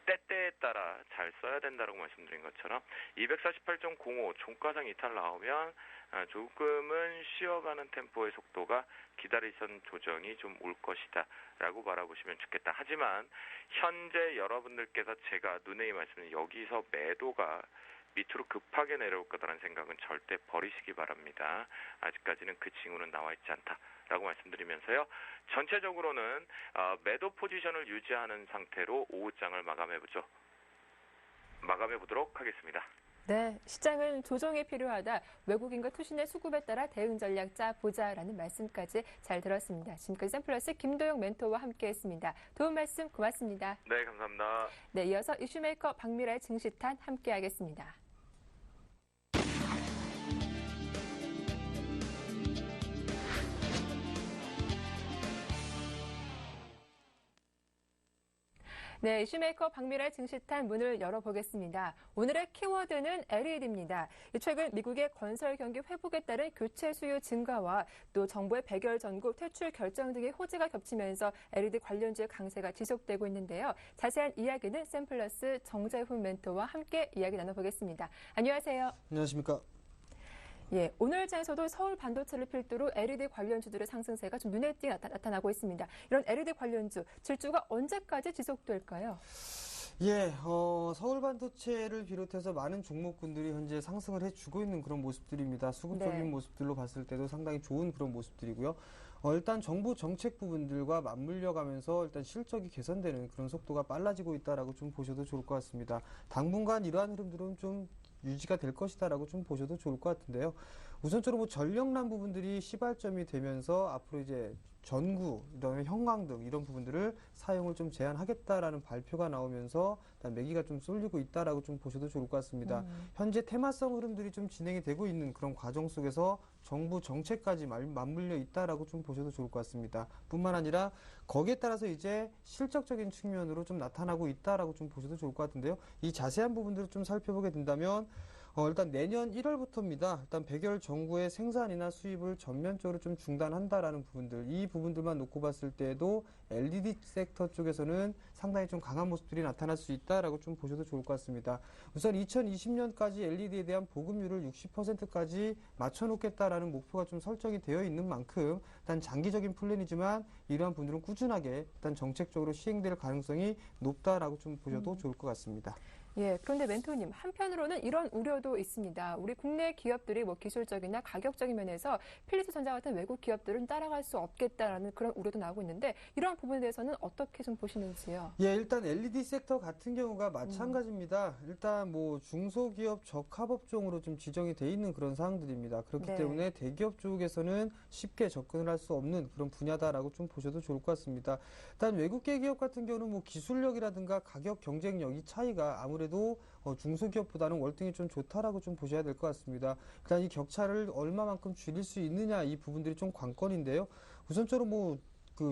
때때에 따라 잘 써야 된다고 말씀드린 것처럼 248.05 종가상 이탈 나오면 조금은 쉬어가는 템포의 속도가 기다리선 조정이 좀 올 것이다 라고 바라보시면 좋겠다. 하지만 현재 여러분들께서 제가 누누이 말씀드린 여기서 매도가 밑으로 급하게 내려올 거다라는 생각은 절대 버리시기 바랍니다. 아직까지는 그 징후는 나와 있지 않다라고 말씀드리면서요. 전체적으로는 매도 포지션을 유지하는 상태로 오후장을 마감해 보도록 하겠습니다. 네, 시장은 조정이 필요하다. 외국인과 투신의 수급에 따라 대응 전략 짜보자라는 말씀까지 잘 들었습니다. 지금까지 샘플러스 김도영 멘토와 함께했습니다. 도움 말씀 고맙습니다. 네, 감사합니다. 네, 이어서 이슈메이커 박미라의 증시탄 함께하겠습니다. 네, 이슈메이커 박미라의 증시탄 문을 열어보겠습니다. 오늘의 키워드는 LED입니다. 최근 미국의 건설 경기 회복에 따른 교체 수요 증가와 또 정부의 백열 전국 퇴출 결정 등의 호재가 겹치면서 LED 관련주의 강세가 지속되고 있는데요. 자세한 이야기는 샘플러스 정재훈 멘토와 함께 이야기 나눠보겠습니다. 안녕하세요. 안녕하십니까. 예, 오늘 장에서도 서울 반도체를 필두로 LED 관련주들의 상승세가 좀 눈에 띄게 나타나고 있습니다. 이런 LED 관련주 질주가 언제까지 지속될까요? 예, 서울 반도체를 비롯해서 많은 종목군들이 현재 상승을 해주고 있는 그런 모습들입니다. 수급적인 네. 모습들로 봤을 때도 상당히 좋은 그런 모습들이고요. 일단 정부 정책 부분들과 맞물려 가면서 일단 실적이 개선되는 그런 속도가 빨라지고 있다라고 좀 보셔도 좋을 것 같습니다. 당분간 이러한 흐름들은 좀 유지가 될 것이다라고 좀 보셔도 좋을 것 같은데요. 우선적으로 전력난 부분들이 시발점이 되면서 앞으로 이제 전구, 그다음에 형광 등 이런 부분들을 사용을 좀 제한하겠다라는 발표가 나오면서 일단 매기가 좀 쏠리고 있다라고 좀 보셔도 좋을 것 같습니다. 현재 테마성 흐름들이 좀 진행이 되고 있는 그런 과정 속에서 정부 정책까지 맞물려 있다라고 좀 보셔도 좋을 것 같습니다. 뿐만 아니라 거기에 따라서 이제 실적적인 측면으로 좀 나타나고 있다라고 좀 보셔도 좋을 것 같은데요. 이 자세한 부분들을 좀 살펴보게 된다면 일단 내년 1월부터입니다. 일단 백열 전구의 생산이나 수입을 전면적으로 좀 중단한다라는 부분들, 이 부분들만 놓고 봤을 때에도 LED 섹터 쪽에서는 상당히 좀 강한 모습들이 나타날 수 있다라고 좀 보셔도 좋을 것 같습니다. 우선 2020년까지 LED에 대한 보급률을 60%까지 맞춰놓겠다라는 목표가 좀 설정이 되어 있는 만큼 일단 장기적인 플랜이지만 이러한 분들은 꾸준하게 일단 정책적으로 시행될 가능성이 높다라고 좀 보셔도 좋을 것 같습니다. 예, 그런데 멘토님, 한편으로는 이런 우려도 있습니다. 우리 국내 기업들이 기술적이나 가격적인 면에서 필리스전자 같은 외국 기업들은 따라갈 수 없겠다라는 그런 우려도 나오고 있는데 이러한 부분에 대해서는 어떻게 좀 보시는지요? 예, 일단 LED 섹터 같은 경우가 마찬가지입니다. 일단 중소기업 적합업종으로 좀 지정이 돼 있는 그런 사항들입니다. 그렇기 네. 때문에 대기업 쪽에서는 쉽게 접근을 할 수 없는 그런 분야다라고 좀 보셔도 좋을 것 같습니다. 일단 외국계 기업 같은 경우는 기술력이라든가 가격 경쟁력 이 차이가 아무래도 중소기업보다는 월등히 좀 좋다라고 좀 보셔야 될 것 같습니다. 일단 이 격차를 얼마만큼 줄일 수 있느냐 이 부분들이 좀 관건인데요. 우선적으로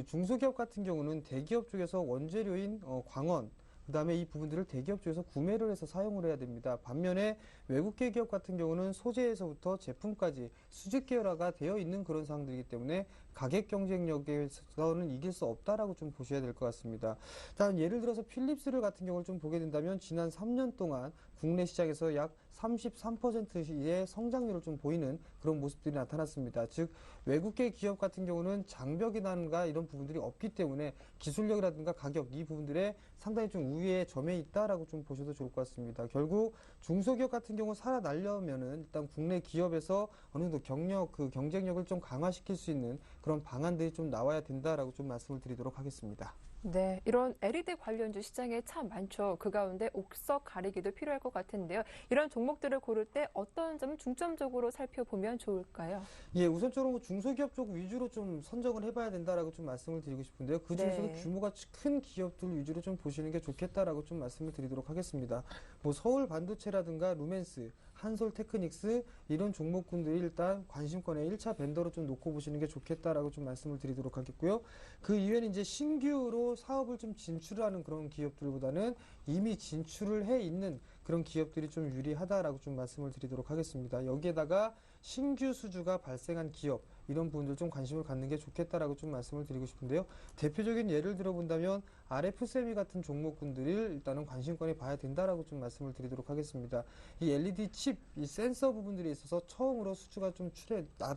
중소기업 같은 경우는 대기업 쪽에서 원재료인 광원, 그 다음에 이 부분들을 대기업 쪽에서 구매를 해서 사용을 해야 됩니다. 반면에 외국계 기업 같은 경우는 소재에서부터 제품까지 수직 계열화가 되어 있는 그런 상황들이기 때문에 가격 경쟁력에서는 이길 수 없다라고 좀 보셔야 될 것 같습니다. 자, 예를 들어서 필립스를 같은 경우를 좀 보게 된다면 지난 3년 동안 국내 시장에서 약 33%의 성장률을 좀 보이는 그런 모습들이 나타났습니다. 즉 외국계 기업 같은 경우는 장벽이라든가 이런 부분들이 없기 때문에 기술력이라든가 가격 이 부분들에 상당히 좀 우위에 점에 있다라고 좀 보셔도 좋을 것 같습니다. 결국 중소기업 같은 경우 살아나려면은 일단 국내 기업에서 어느 정도 경쟁력을 좀 강화시킬 수 있는 그런 방안들이 좀 나와야 된다라고 좀 말씀을 드리도록 하겠습니다. 네, 이런 LED 관련주 시장에 참 많죠. 그 가운데 옥석 가리기도 필요할 것 같은데요. 이런 종목들을 고를 때 어떤 점 중점적으로 살펴보면 좋을까요? 예, 우선적으로 중소기업 쪽 위주로 좀 선정을 해봐야 된다라고 좀 말씀을 드리고 싶은데요. 그 중에서도 네. 규모가 큰 기업들 위주로 좀 보시는 게 좋겠다라고 좀 말씀을 드리도록 하겠습니다. 뭐 서울 반도체라든가 루멘스, 한솔 테크닉스 이런 종목군들이 일단 관심권에 1차 벤더로 좀 놓고 보시는 게 좋겠다라고 좀 말씀을 드리도록 하겠고요. 그 이외에는 이제 신규로 사업을 좀 진출하는 그런 기업들보다는 이미 진출을 해 있는 그런 기업들이 좀 유리하다라고 좀 말씀을 드리도록 하겠습니다. 여기에다가 신규 수주가 발생한 기업 이런 부분들 좀 관심을 갖는 게 좋겠다라고 좀 말씀을 드리고 싶은데요. 대표적인 예를 들어본다면 RF세미 같은 종목군들을 일단은 관심권에 봐야 된다라고 좀 말씀을 드리도록 하겠습니다. 이 LED 칩, 이 센서 부분들에 있어서 처음으로 수주가 좀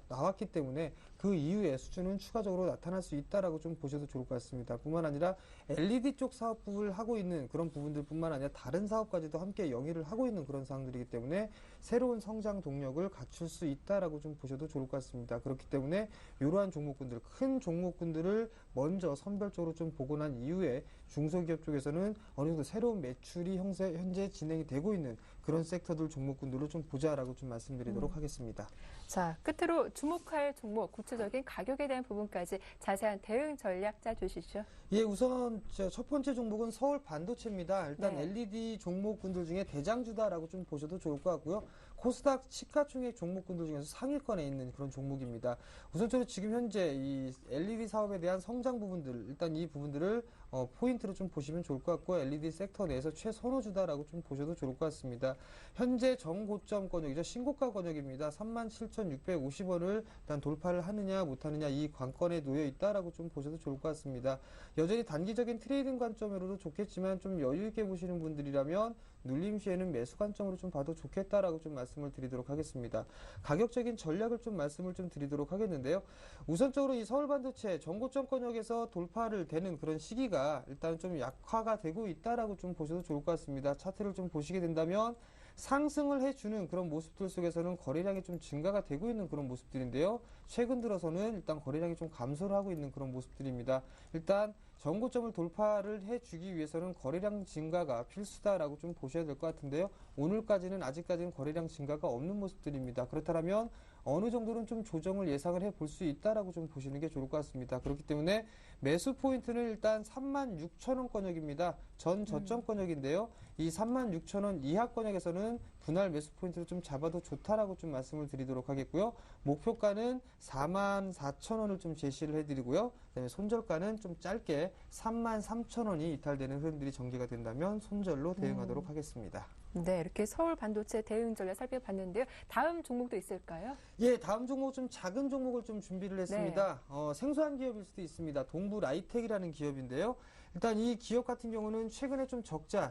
나왔기 때문에 그 이후에 수주는 추가적으로 나타날 수 있다라고 좀 보셔도 좋을 것 같습니다. 뿐만 아니라 LED 쪽 사업부를 하고 있는 그런 부분들뿐만 아니라 다른 사업까지도 함께 영위를 하고 있는 그런 상황들이기 때문에 새로운 성장 동력을 갖출 수 있다라고 좀 보셔도 좋을 것 같습니다. 그렇기 때문에 이러한 종목군들, 큰 종목군들을 먼저 선별적으로 좀 보고 난 이후에 중소기업 쪽에서는 어느 정도 새로운 매출이 현재 진행이 되고 있는 그런 섹터들 종목군들로 좀 보자라고 좀 말씀드리도록 하겠습니다. 자, 끝으로 주목할 종목, 구체적인 가격에 대한 부분까지 자세한 대응 전략 짜주시죠. 예, 우선 첫 번째 종목은 서울 반도체입니다. 일단 네. LED 종목군들 중에 대장주다라고 좀 보셔도 좋을 것 같고요. 코스닥 시가총액 종목군들 중에서 상위권에 있는 그런 종목입니다. 우선적으로 지금 현재 이 LED 사업에 대한 성장 부분들, 일단 이 부분들을 포인트로 좀 보시면 좋을 것 같고 LED 섹터 내에서 최선호주다라고 좀 보셔도 좋을 것 같습니다. 현재 정고점 권역이죠. 신고가 권역입니다. 37,650원을 일단 돌파를 하느냐 못하느냐 이 관건에 놓여 있다라고 좀 보셔도 좋을 것 같습니다. 여전히 단기적인 트레이딩 관점으로도 좋겠지만 좀 여유 있게 보시는 분들이라면 눌림 시에는 매수 관점으로 좀 봐도 좋겠다라고 좀 말씀을 드리도록 하겠습니다. 가격적인 전략을 좀 말씀을 좀 드리도록 하겠는데요. 우선적으로 이 서울 반도체 정고점 권역에서 돌파를 되는 그런 시기가 일단 좀 약화가 되고 있다라고 좀 보셔도 좋을 것 같습니다. 차트를 좀 보시게 된다면 상승을 해주는 그런 모습들 속에서는 거래량이 좀 증가가 되고 있는 그런 모습들인데요. 최근 들어서는 일단 거래량이 좀 감소를 하고 있는 그런 모습들입니다. 일단 정고점을 돌파를 해주기 위해서는 거래량 증가가 필수다라고 좀 보셔야 될 것 같은데요. 오늘까지는 아직까지는 거래량 증가가 없는 모습들입니다. 그렇다면 어느 정도는 좀 조정을 예상을 해볼 수 있다라고 좀 보시는 게 좋을 것 같습니다. 그렇기 때문에 매수 포인트는 일단 36,000원 권역입니다. 전 저점 권역인데요. 이 36,000원 이하 권역에서는 분할 매수 포인트를 좀 잡아도 좋다라고 좀 말씀을 드리도록 하겠고요. 목표가는 44,000원을 좀 제시를 해드리고요. 그다음에 손절가는 좀 짧게 33,000원이 이탈되는 흐름들이 전개가 된다면 손절로 대응하도록 하겠습니다. 네, 이렇게 서울 반도체 대응 전략 살펴봤는데요. 다음 종목도 있을까요? 예, 다음 종목 좀 작은 종목을 좀 준비를 했습니다. 생소한 기업일 수도 있습니다. 동부 라이텍이라는 기업인데요. 일단 이 기업 같은 경우는 최근에 좀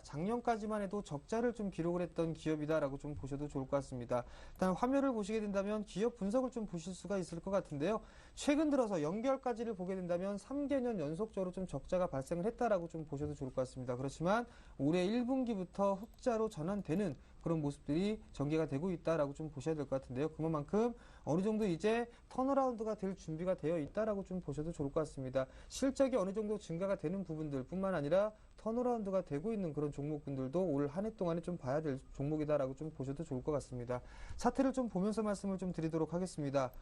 작년까지만 해도 적자를 좀 기록을 했던 기업이다라고 좀 보셔도 좋을 것 같습니다. 일단 화면을 보시게 된다면 기업 분석을 좀 보실 수가 있을 것 같은데요. 최근 들어서 연결까지를 보게 된다면 3개년 연속적으로 좀 적자가 발생을 했다라고 좀 보셔도 좋을 것 같습니다. 그렇지만 올해 1분기부터 흑자로 전환되는 그런 모습들이 전개가 되고 있다라고 좀 보셔야 될 것 같은데요. 그만큼 어느 정도 이제 턴어라운드가 될 준비가 되어 있다라고 좀 보셔도 좋을 것 같습니다. 실적이 어느 정도 증가가 되는 부분들뿐만 아니라 턴어라운드가 되고 있는 그런 종목군들도 올 한 해 동안에 좀 봐야 될 종목이다라고 좀 보셔도 좋을 것 같습니다. 차트를 좀 보면서 말씀을 좀 드리도록 하겠습니다.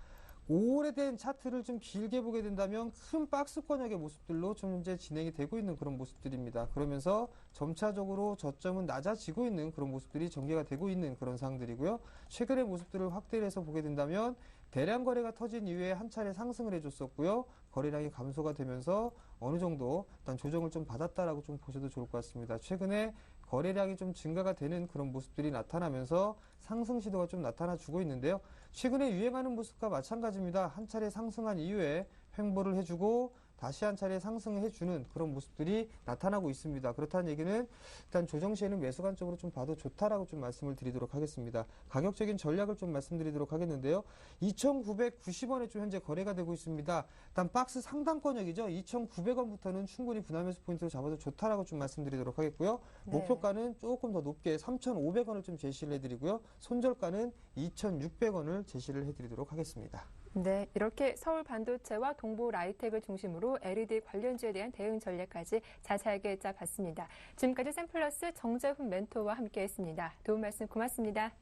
오래된 차트를 좀 길게 보게 된다면 큰 박스 권역의 모습들로 좀 현재 진행이 되고 있는 그런 모습들입니다. 그러면서 점차적으로 저점은 낮아지고 있는 그런 모습들이 전개가 되고 있는 그런 상황들이고요. 최근의 모습들을 확대를 해서 보게 된다면 대량 거래가 터진 이후에 한 차례 상승을 해줬었고요. 거래량이 감소가 되면서 어느 정도 일단 조정을 좀 받았다라고 좀 보셔도 좋을 것 같습니다. 최근에 거래량이 좀 증가가 되는 그런 모습들이 나타나면서 상승 시도가 좀 나타나주고 있는데요. 최근에 유행하는 모습과 마찬가지입니다. 한 차례 상승한 이후에 횡보를 해주고 다시 한 차례 상승해주는 그런 모습들이 나타나고 있습니다. 그렇다는 얘기는 일단 조정 시에는 매수 관점으로 좀 봐도 좋다라고 좀 말씀을 드리도록 하겠습니다. 가격적인 전략을 좀 말씀드리도록 하겠는데요. 2,990원에 좀 현재 거래가 되고 있습니다. 일단 박스 상단권역이죠. 2,900원부터는 충분히 분할매수 포인트로 잡아도 좋다라고 좀 말씀드리도록 하겠고요. 네. 목표가는 조금 더 높게 3,500원을 좀 제시를 해드리고요. 손절가는 2,600원을 제시를 해드리도록 하겠습니다. 네, 이렇게 서울 반도체와 동부 라이텍을 중심으로 LED 관련주에 대한 대응 전략까지 자세하게 짜봤습니다. 지금까지 샘플러스 정재훈 멘토와 함께했습니다. 도움 말씀 고맙습니다.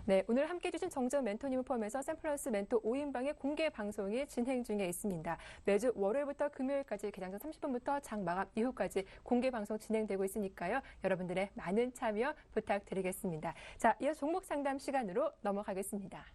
네, 오늘 함께해 주신 정재훈 멘토님을 포함해서 샘플러스 멘토 5인방의 공개 방송이 진행 중에 있습니다. 매주 월요일부터 금요일까지 개장전 30분부터 장 마감 이후까지 공개 방송 진행되고 있으니까요. 여러분들의 많은 참여 부탁드리겠습니다. 자, 이어서 종목 상담 시간으로 넘어가겠습니다.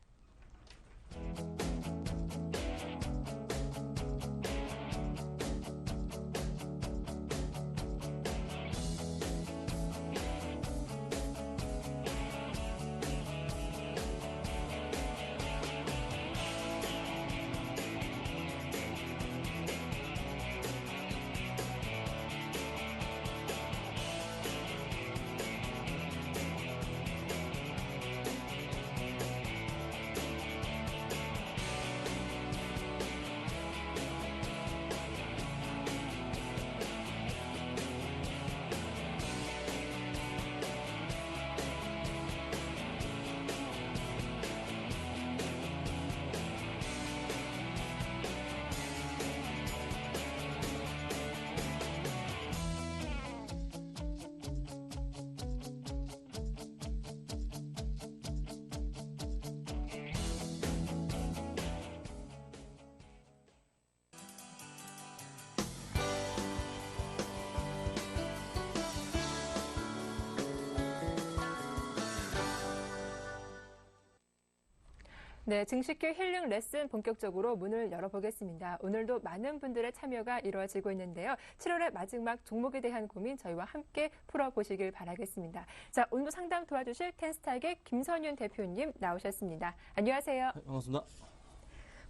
네, 증식기 힐링 레슨 본격적으로 문을 열어보겠습니다. 오늘도 많은 분들의 참여가 이루어지고 있는데요. 7월의 마지막 종목에 대한 고민 저희와 함께 풀어보시길 바라겠습니다. 자, 오늘도 상담 도와주실 텐스탁의 김선윤 대표님 나오셨습니다. 안녕하세요. 네, 반갑습니다.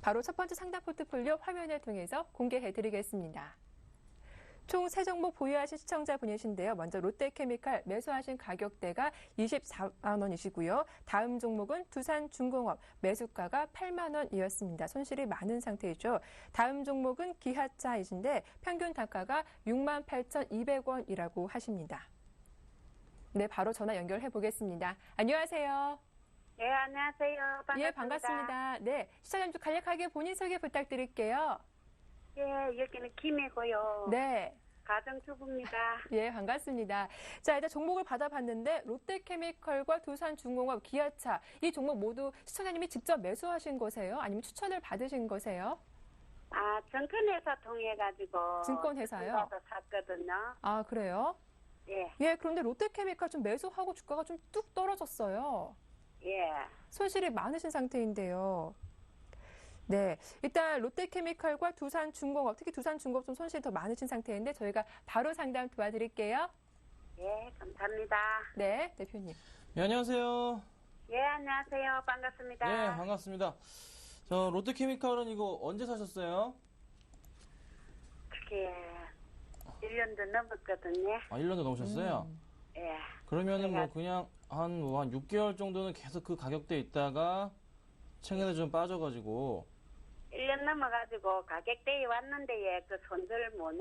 바로 첫 번째 상담 포트폴리오 화면을 통해서 공개해드리겠습니다. 총 3종목 보유하신 시청자분이신데요. 먼저 롯데케미칼 매수하신 가격대가 24만 원이시고요. 다음 종목은 두산중공업 매수가가 8만 원이었습니다. 손실이 많은 상태이죠. 다음 종목은 기아차이신데 평균 단가가 68,200원이라고 하십니다. 네, 바로 전화 연결해 보겠습니다. 안녕하세요. 네, 안녕하세요. 반갑습니다. 예, 반갑습니다. 네, 시청자님 간략하게 본인 소개 부탁드릴게요. 예, 여기는 김해고요. 네. 가정주부입니다. 예, 반갑습니다. 자, 일단 종목을 받아봤는데 롯데케미칼과 두산중공업, 기아차 이 종목 모두 시청자님이 직접 매수하신 거세요? 아니면 추천을 받으신 거세요? 아, 증권회사 통해가지고. 증권회사요? 받아 샀거든요. 아, 그래요? 예, 예, 그런데 롯데케미칼 좀 매수하고 주가가 좀 뚝 떨어졌어요. 예. 손실이 많으신 상태인데요. 네, 일단 롯데케미칼과 두산중공업, 특히 두산중공업 좀 손실이 더 많으신 상태인데 저희가 바로 상담 도와드릴게요. 예, 감사합니다. 네, 대표님. 네, 안녕하세요. 예, 안녕하세요. 반갑습니다. 네, 반갑습니다. 저 롯데케미칼은 이거 언제 사셨어요? 그게 1년도 넘었거든요. 아, 1년도 넘으셨어요? 예. 그러면은 뭐 제가- 그냥 한 6개월 정도는 계속 그 가격대에 있다가 최근에 좀 빠져가지고 1년 넘어가지고 가격대에 왔는데, 예, 그 손절 못,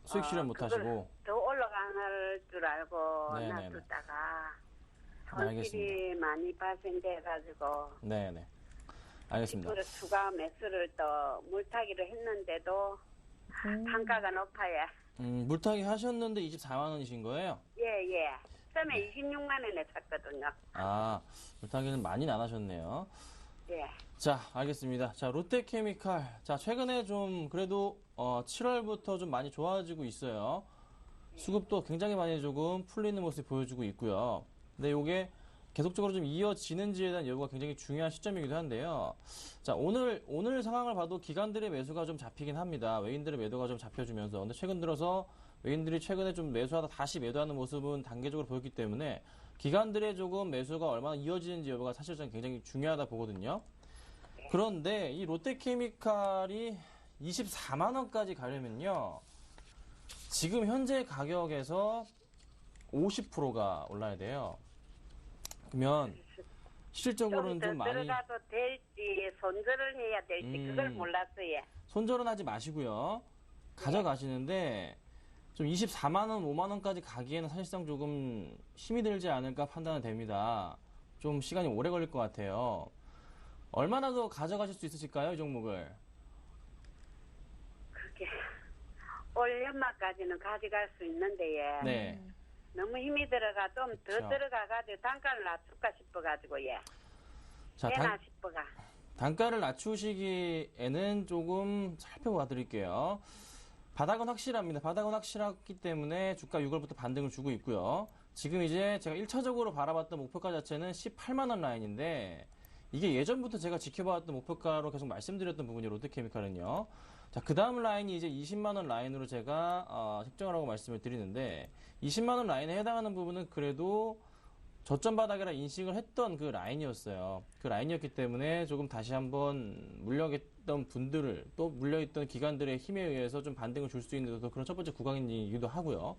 수익 실현 못 그걸 하시고. 더 올라갈 줄 알고 네네네. 놔두다가 네, 손실이 많이 발생돼가지고 네네. 알겠습니다. 그걸 추가 매수를 또 물타기를 했는데도 단가가 높아요. 물타기 하셨는데 24만 원이신 거예요? 예. 처음에 26만 원에 샀거든요. 아, 물타기는 많이는 안 하셨네요. 예. 자, 알겠습니다. 자, 롯데케미칼. 자, 최근에 좀 그래도 7월부터 좀 많이 좋아지고 있어요. 수급도 굉장히 많이 조금 풀리는 모습 보여주고 있고요. 근데 이게 계속적으로 좀 이어지는지에 대한 여부가 굉장히 중요한 시점이기도 한데요. 자, 오늘 상황을 봐도 기관들의 매수가 좀 잡히긴 합니다. 외인들의 매도가 좀 잡혀주면서. 근데 최근 들어서 외인들이 최근에 좀 매수하다 다시 매도하는 모습은 단계적으로 보였기 때문에 기관들의 조금 매수가 얼마나 이어지는지 여부가 사실상 굉장히 중요하다 보거든요. 그런데 이 롯데케미칼이 24만 원까지 가려면요. 지금 현재 가격에서 50%가 올라야 돼요. 그러면 실질적으로는 좀 많이 들어가도 될지 손절을 해야 될지 그걸 몰랐어요. 손절은 하지 마시고요. 가져가시는데 좀 24만 원, 5만 원까지 가기에는 사실상 조금 힘이 들지 않을까 판단은 됩니다. 좀 시간이 오래 걸릴 것 같아요. 얼마나 더 가져가실 수 있으실까요, 이 종목을? 그게 올 연말까지는 가져갈 수 있는데 예. 네. 너무 힘이 들어가 좀 더 그쵸. 들어가가지고 단가를 낮출까 싶어가지고 예. 자, 되나 싶어가. 단가를 낮추시기에는 조금 살펴봐 드릴게요. 바닥은 확실합니다. 바닥은 확실하기 때문에 주가 6월부터 반등을 주고 있고요. 지금 이제 제가 1차적으로 바라봤던 목표가 자체는 18만 원 라인인데 이게 예전부터 제가 지켜봐왔던 목표가로 계속 말씀드렸던 부분이 롯데케미칼은요. 자, 그 다음 라인이 이제 20만 원 라인으로 제가 책정을 하고 말씀을 드리는데 20만 원 라인에 해당하는 부분은 그래도 저점 바닥이라 인식을 했던 그 라인이었어요. 그 라인이었기 때문에 조금 다시 한번 물려있던 분들을 또 물려있던 기관들의 힘에 의해서 좀 반등을 줄 수 있는 그런 첫 번째 구간이기도 하고요.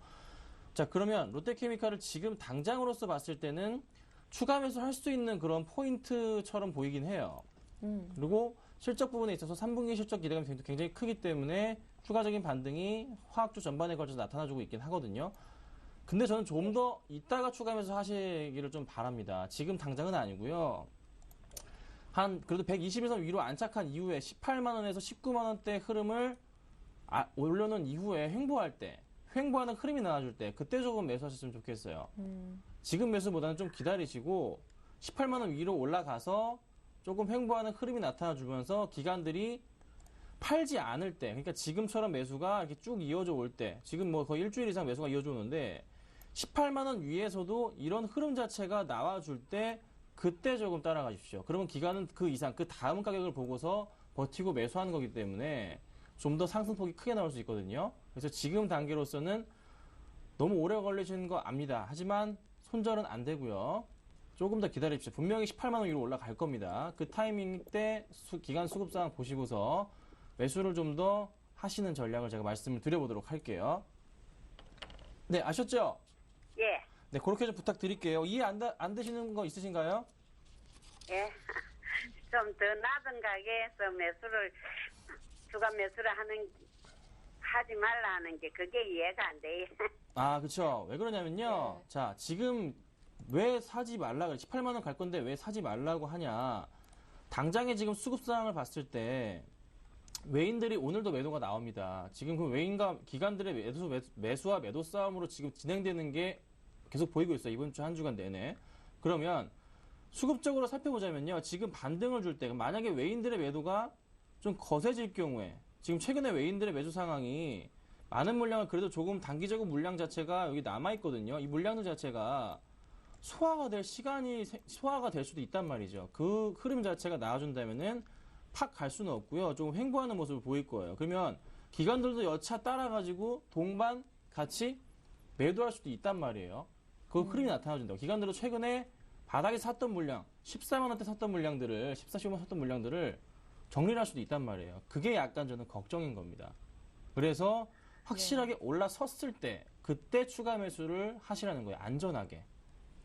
자, 그러면 롯데케미칼을 지금 당장으로서 봤을 때는 추가 매수할 수 있는 그런 포인트처럼 보이긴 해요. 그리고 실적 부분에 있어서 3분기 실적 기대감이 굉장히 크기 때문에 추가적인 반등이 화학주 전반에 걸쳐서 나타나주고 있긴 하거든요. 근데 저는 좀 더 이따가 추가 매수 하시기를 좀 바랍니다. 지금 당장은 아니고요. 그래도 120에서 위로 안착한 이후에 18만 원에서 19만 원대 흐름을 올려놓은 이후에 횡보하는 흐름이 나와줄 때 그때 조금 매수하셨으면 좋겠어요. 지금 매수보다는 좀 기다리시고 18만 원 위로 올라가서 조금 횡보하는 흐름이 나타나주면서 기관들이 팔지 않을 때, 그러니까 지금처럼 매수가 이렇게 쭉 이어져 올 때, 지금 뭐 거의 일주일 이상 매수가 이어져 오는데 18만 원 위에서도 이런 흐름 자체가 나와줄 때 그때 조금 따라가십시오. 그러면 기관은 그 이상, 그 다음 가격을 보고서 버티고 매수하는 거기 때문에 좀 더 상승폭이 크게 나올 수 있거든요. 그래서 지금 단계로서는 너무 오래 걸리시는 거 압니다. 하지만 손절은 안 되고요. 조금 더 기다리십시오. 분명히 18만 원 위로 올라갈 겁니다. 그 타이밍 때 기간 수급 상황 보시고서 매수를 좀 더 하시는 전략을 제가 말씀을 드려보도록 할게요. 네, 아셨죠? 예. 네, 그렇게 좀 부탁드릴게요. 이해 안 되시는 거 있으신가요? 예. 좀 더 낮은 가격에서 추가 매수를 하지 말라 하는 게 그게 이해가 안 돼요. 아, 그쵸. 왜 그러냐면요. 네. 자, 지금 왜 사지 말라 그래? 18만 원 갈 건데 왜 사지 말라고 하냐. 당장에 지금 수급 상황을 봤을 때 외인들이 오늘도 매도가 나옵니다. 지금 그 외인과 기관들의 매수와 매도 싸움으로 지금 진행되는 게 계속 보이고 있어요. 이번 주 한 주간 내내. 그러면 수급적으로 살펴보자면요. 지금 반등을 줄 때 만약에 외인들의 매도가 좀 거세질 경우에 지금 최근에 외인들의 매수 상황이 많은 물량을 그래도 조금 단기적인 물량 자체가 여기 남아있거든요. 이 물량들 자체가 소화가 될 수도 있단 말이죠. 그 흐름 자체가 나와준다면은 팍 갈 수는 없고요. 조금 횡보하는 모습을 보일 거예요. 그러면 기관들도 여차 따라가지고 동반 같이 매도할 수도 있단 말이에요. 그 흐름이 나타나준다고. 기관들도 최근에 바닥에 샀던 물량, 14만 원대 샀던 물량들을, 14, 15만 원 샀던 물량들을 정리를 할 수도 있단 말이에요. 그게 약간 저는 걱정인 겁니다. 그래서 확실하게 올라섰을 때 그때 추가 매수를 하시라는 거예요. 안전하게.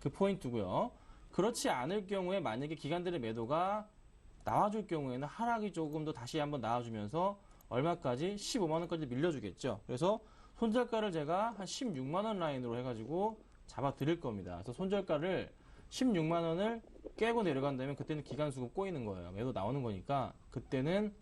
그 포인트고요. 그렇지 않을 경우에 만약에 기관들의 매도가 나와줄 경우에는 하락이 조금 더 다시 한번 나와주면서 얼마까지? 15만 원까지 밀려주겠죠. 그래서 손절가를 제가 한 16만 원 라인으로 해가지고 잡아 드릴 겁니다. 그래서 손절가를 16만 원을 깨고 내려간다면 그때는 기간 수급 꼬이는 거예요. 매도 나오는 거니까 그때는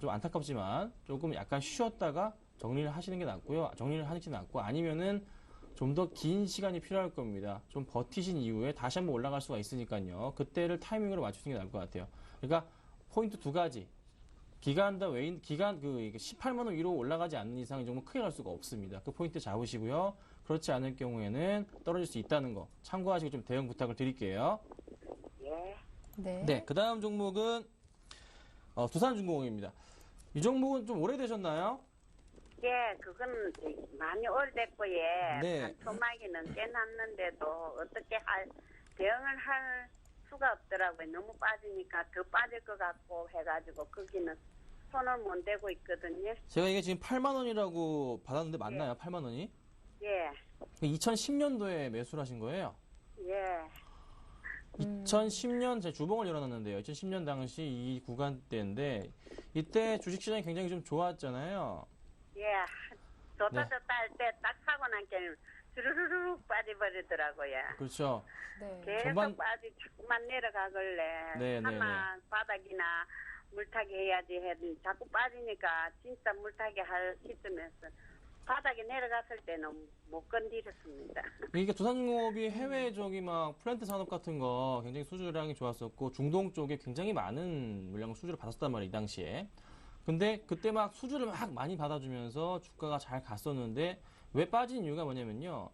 좀 안타깝지만 조금 약간 쉬었다가 정리를 하시는 게 낫고요. 정리를 하는 게 낫고 아니면은 좀 더 긴 시간이 필요할 겁니다. 좀 버티신 이후에 다시 한번 올라갈 수가 있으니까요. 그때를 타이밍으로 맞추시는 게 나을 것 같아요. 그러니까 포인트 두 가지. 기간과 외인, 18만 원 위로 올라가지 않는 이상 이 정도 크게 갈 수가 없습니다. 그 포인트 잡으시고요. 그렇지 않을 경우에는 떨어질 수 있다는 거 참고하시고 좀 대응 부탁을 드릴게요. 예. 네. 네, 그 다음 종목은 두산중공업입니다. 이 종목은 좀 오래되셨나요? 예, 그건 많이 오래됐고, 예. 네. 한 초막이는 깨놨는데도 어떻게 대응을 할 수가 없더라고요. 너무 빠지니까 더 빠질 것 같고 해가지고 거기는 손을 못 대고 있거든요. 제가 이게 지금 8만 원이라고 받았는데 맞나요? 8만 원이? 예, 2010년도에 매수를 하신 거예요? 예. 2010년 제 주봉을 열어놨는데요. 2010년 당시 이 구간대인데 이때 주식시장이 굉장히 좀 좋았잖아요. 예, 좋다 네. 좋다 할 때 딱 사고 난 게는 주르륵 빠져버리더라고요. 그렇죠. 네. 계속 전반- 자꾸만 내려가길래 네, 네, 하나 바닥이나 물타기 해야지 했더니 자꾸 빠지니까 진짜 물타기 할 시점에서 바닥에 내려갔을 때는 못 건드렸습니다. 이게 두산중공업이 해외 저기 막 플랜트 산업 같은 거 굉장히 수주량이 좋았었고 중동 쪽에 굉장히 많은 물량 수주를 받았단 말이에요, 이 당시에. 근데 그때 막 수주를 막 많이 받아주면서 주가가 잘 갔었는데 왜 빠진 이유가 뭐냐면요.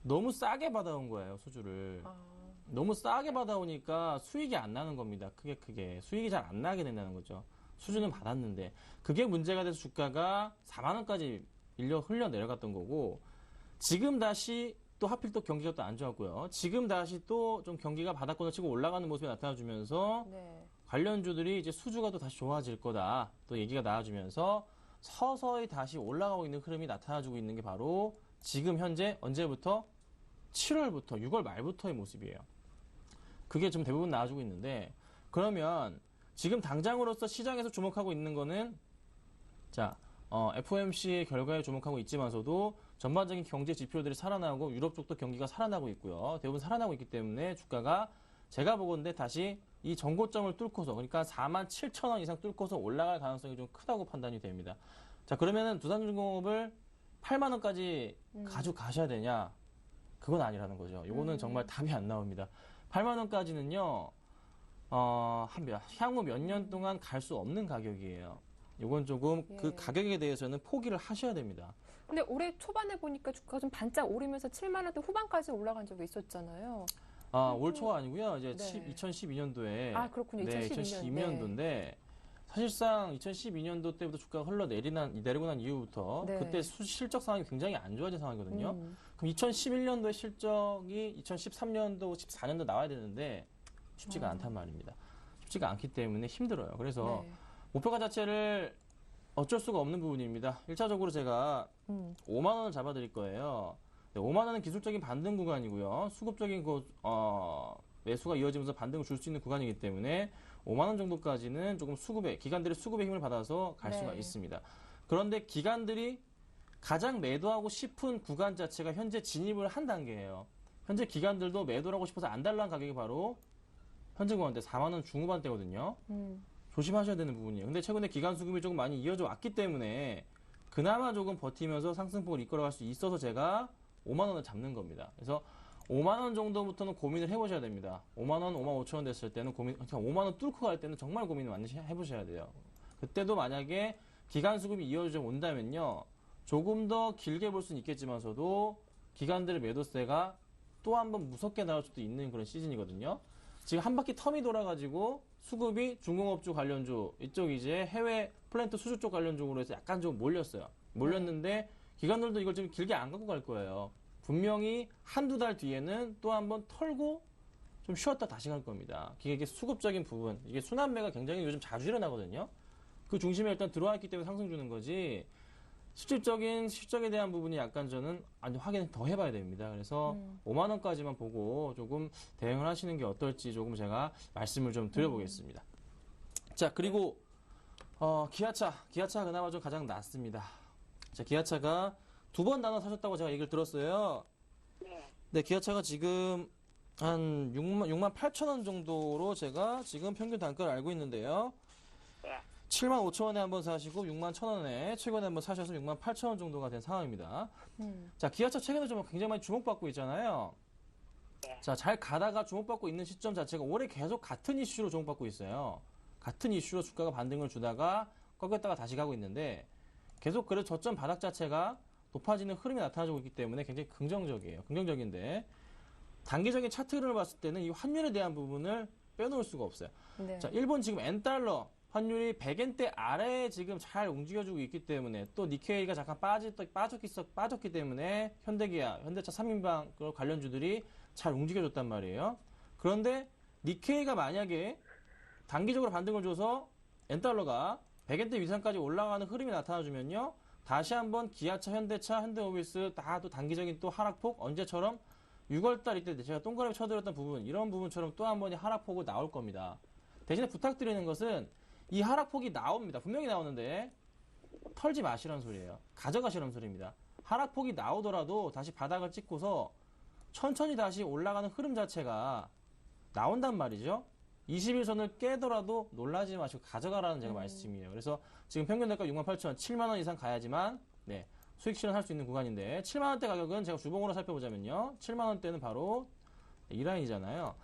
너무 싸게 받아온 거예요, 수주를. 아, 너무 싸게 받아오니까 수익이 안 나는 겁니다. 크게. 수익이 잘 안 나게 된다는 거죠. 수주는 받았는데. 그게 문제가 돼서 주가가 4만 원까지 흘려 내려갔던 거고, 지금 다시 또 하필 또 경기가 또 안 좋았고요. 지금 다시 또 좀 경기가 바닥권을 치고 올라가는 모습이 나타나주면서 네. 관련주들이 이제 수주가 또 다시 좋아질 거다. 또 얘기가 나와주면서 서서히 다시 올라가고 있는 흐름이 나타나주고 있는 게 바로 지금 현재 언제부터? 7월부터 6월 말부터의 모습이에요. 그게 좀 대부분 나와주고 있는데, 그러면 지금 당장으로서 시장에서 주목하고 있는 거는 자, FOMC의 결과에 주목하고 있지만서도 전반적인 경제 지표들이 살아나고 유럽 쪽도 경기가 살아나고 있고요. 대부분 살아나고 있기 때문에 주가가 제가 보건대 다시 이 전고점을 뚫고서, 그러니까 47,000원 이상 뚫고서 올라갈 가능성이 좀 크다고 판단이 됩니다. 자, 그러면은 두산중공업을 8만 원까지 가져가셔야 되냐? 그건 아니라는 거죠. 이거는 정말 답이 안 나옵니다. 8만 원까지는요, 향후 몇 년 동안 갈 수 없는 가격이에요. 이건 조금 그 예. 가격에 대해서는 포기를 하셔야 됩니다. 근데 올해 초반에 보니까 주가가 좀 반짝 오르면서 7만 원대 후반까지 올라간 적이 있었잖아요. 올 초가 아니고요. 이제 네. 2012년도에. 아, 그렇군요. 네, 2012년도인데. 사실상 2012년도 때부터 주가가 내리고 난 이후부터 네. 그때 실적 상황이 굉장히 안 좋아진 상황이거든요. 그럼 2011년도의 실적이 2013년도, 14년도 나와야 되는데 쉽지가 않단 말입니다. 쉽지가 않기 때문에 힘들어요. 그래서 네. 목표가 자체를 어쩔 수가 없는 부분입니다. 1차적으로 제가 5만 원을 잡아드릴 거예요. 네, 5만 원은 기술적인 반등 구간이고요. 수급적인 매수가 이어지면서 반등을 줄 수 있는 구간이기 때문에 5만 원 정도까지는 조금 기관들의 수급의 힘을 받아서 갈 수가 네. 있습니다. 그런데 기관들이 가장 매도하고 싶은 구간 자체가 현재 진입을 한 단계예요. 현재 기관들도 매도를 하고 싶어서 안 달라는 가격이 바로 현재 구간대 4만 원 중후반대거든요. 조심하셔야 되는 부분이에요. 근데 최근에 기관 수급이 조금 많이 이어져 왔기 때문에 그나마 조금 버티면서 상승폭을 이끌어갈 수 있어서 제가 5만 원을 잡는 겁니다. 그래서 5만 원 정도부터는 고민을 해보셔야 됩니다. 5만 원, 5만 5천 원 됐을 때는 그러니까 5만 원 뚫고 갈 때는 정말 고민을 많이 해보셔야 돼요. 그때도 만약에 기간 수급이 이어져 온다면요, 조금 더 길게 볼 수는 있겠지만서도 기관들의 매도세가 또 한 번 무섭게 나올 수도 있는 그런 시즌이거든요. 지금 한 바퀴 텀이 돌아가지고 수급이 중공업주 관련주, 이쪽 이제 해외 플랜트 수주 쪽 관련주로 해서 약간 좀 몰렸어요. 몰렸는데 기관들도 이걸 좀 길게 안 갖고 갈 거예요. 분명히 한두 달 뒤에는 또 한 번 털고 좀 쉬었다 다시 갈 겁니다. 이게 수급적인 부분, 이게 순환매가 굉장히 요즘 자주 일어나거든요. 그 중심에 일단 들어와 있기 때문에 상승 주는 거지, 실질적인 실적에 대한 부분이 약간 저는 확인을 더 해봐야 됩니다. 그래서 5만 원까지만 보고 조금 대응을 하시는 게 어떨지 조금 제가 말씀을 좀 드려보겠습니다. 자, 그리고 기아차 그나마 좀 가장 낫습니다. 자, 기아차가 2번 나눠 사셨다고 제가 얘기를 들었어요. 네, 기아차가 지금 한 6만 8천 원 정도로 제가 지금 평균 단가를 알고 있는데요. 7만 5천 원에 한번 사시고 6만 1천 원에 최근에 한번 사셔서 6만 8천 원 정도가 된 상황입니다. 자, 기아차 최근에 좀 굉장히 많이 주목받고 있잖아요. 자, 잘 가다가 주목받고 있는 시점 자체가 올해 계속 같은 이슈로 주목받고 있어요. 같은 이슈로 주가가 반등을 주다가 꺾였다가 다시 가고 있는데 계속 그래도 저점 바닥 자체가 높아지는 흐름이 나타나고 있기 때문에 굉장히 긍정적이에요. 긍정적인데 단기적인 차트 흐름을 봤을 때는 이 환율에 대한 부분을 빼놓을 수가 없어요. 네. 자, 일본 지금 엔달러 환율이 100엔대 아래에 지금 잘 움직여주고 있기 때문에 또 니케이가 잠깐 빠졌기 때문에 현대기아, 현대차 3인방 관련주들이 잘 움직여줬단 말이에요. 그런데 니케이가 만약에 단기적으로 반등을 줘서 엔달러가 100엔대 이상까지 올라가는 흐름이 나타나주면요. 다시 한번 기아차, 현대차, 현대모비스 다 또 단기적인 또 하락폭 언제처럼 6월달 이때 제가 동그라미 쳐드렸던 부분 이런 부분처럼 또 한 번의 하락폭이 나올 겁니다. 대신에 부탁드리는 것은 이 하락폭이 나옵니다. 분명히 나오는데 털지 마시라는 소리예요. 가져가시라는 소리입니다. 하락폭이 나오더라도 다시 바닥을 찍고서 천천히 다시 올라가는 흐름 자체가 나온단 말이죠. 21선을 깨더라도 놀라지 마시고 가져가라는 제가 말씀이에요. 그래서 지금 평균 대가 68,000원, 7만원 이상 가야지만 네, 수익 실현할 수 있는 구간인데 7만원대 가격은 제가 주봉으로 살펴보자면요. 7만원대는 바로 이 라인이잖아요.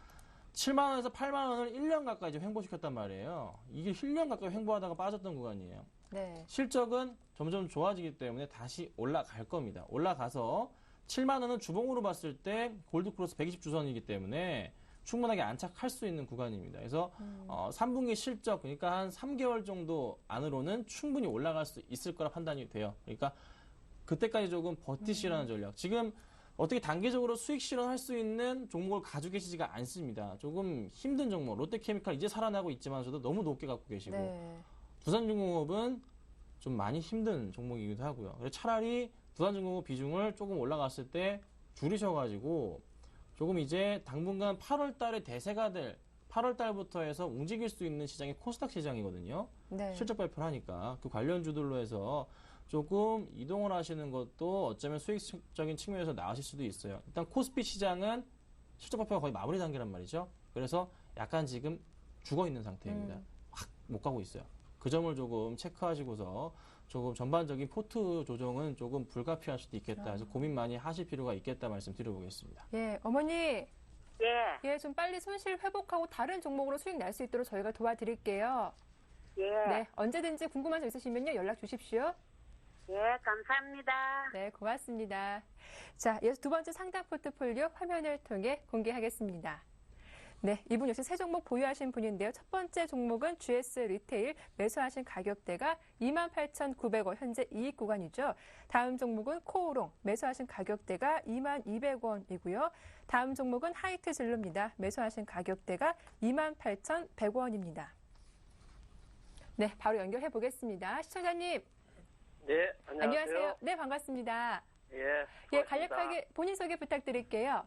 7만원에서 8만원을 1년 가까이 지금 횡보시켰단 말이에요. 이게 1년 가까이 횡보하다가 빠졌던 구간이에요. 네. 실적은 점점 좋아지기 때문에 다시 올라갈 겁니다. 올라가서 7만원은 주봉으로 봤을 때 골드크로스 120주선이기 때문에 충분하게 안착할 수 있는 구간입니다. 그래서 3분기 실적, 그러니까 한 3개월 정도 안으로는 충분히 올라갈 수 있을 거라 판단이 돼요. 그러니까 그때까지 조금 버티시라는 전략. 지금 어떻게 단기적으로 수익 실현할 수 있는 종목을 가지고 계시지가 않습니다. 조금 힘든 종목. 롯데케미칼 이제 살아나고 있지만서도 너무 높게 갖고 계시고 네. 두산중공업은 좀 많이 힘든 종목이기도 하고요. 그래서 차라리 두산중공업 비중을 조금 올라갔을 때 줄이셔가지고 조금 이제 당분간 8월 달에 대세가 될 8월 달부터 해서 움직일 수 있는 시장이 코스닥 시장이거든요. 네. 실적 발표를 하니까 그 관련주들로 해서 조금 이동을 하시는 것도 어쩌면 수익적인 측면에서 나으실 수도 있어요. 일단 코스피 시장은 실적 발표가 거의 마무리 단계란 말이죠. 그래서 약간 지금 죽어 있는 상태입니다. 확 못 가고 있어요. 그 점을 조금 체크하시고서 조금 전반적인 포트 조정은 조금 불가피할 수도 있겠다. 그래서 고민 많이 하실 필요가 있겠다 말씀 드려보겠습니다. 예, 어머니. 예. 예, 좀 빨리 손실 회복하고 다른 종목으로 수익 날 수 있도록 저희가 도와드릴게요. 예. 네, 언제든지 궁금한 점 있으시면요, 연락 주십시오. 예, 감사합니다. 네, 고맙습니다. 자, 이어서 두 번째 상담 포트폴리오 화면을 통해 공개하겠습니다. 네, 이분 역시 세 종목 보유하신 분인데요. 첫 번째 종목은 GS 리테일, 매수하신 가격대가 28,900원, 현재 이익 구간이죠. 다음 종목은 코오롱, 매수하신 가격대가 22,200원이고요. 다음 종목은 하이트 진로입니다. 매수하신 가격대가 28,100원입니다. 네, 바로 연결해 보겠습니다. 시청자님. 네, 안녕하세요. 네, 반갑습니다. 예, 예, 고맙습니다. 간략하게 본인 소개 부탁드릴게요.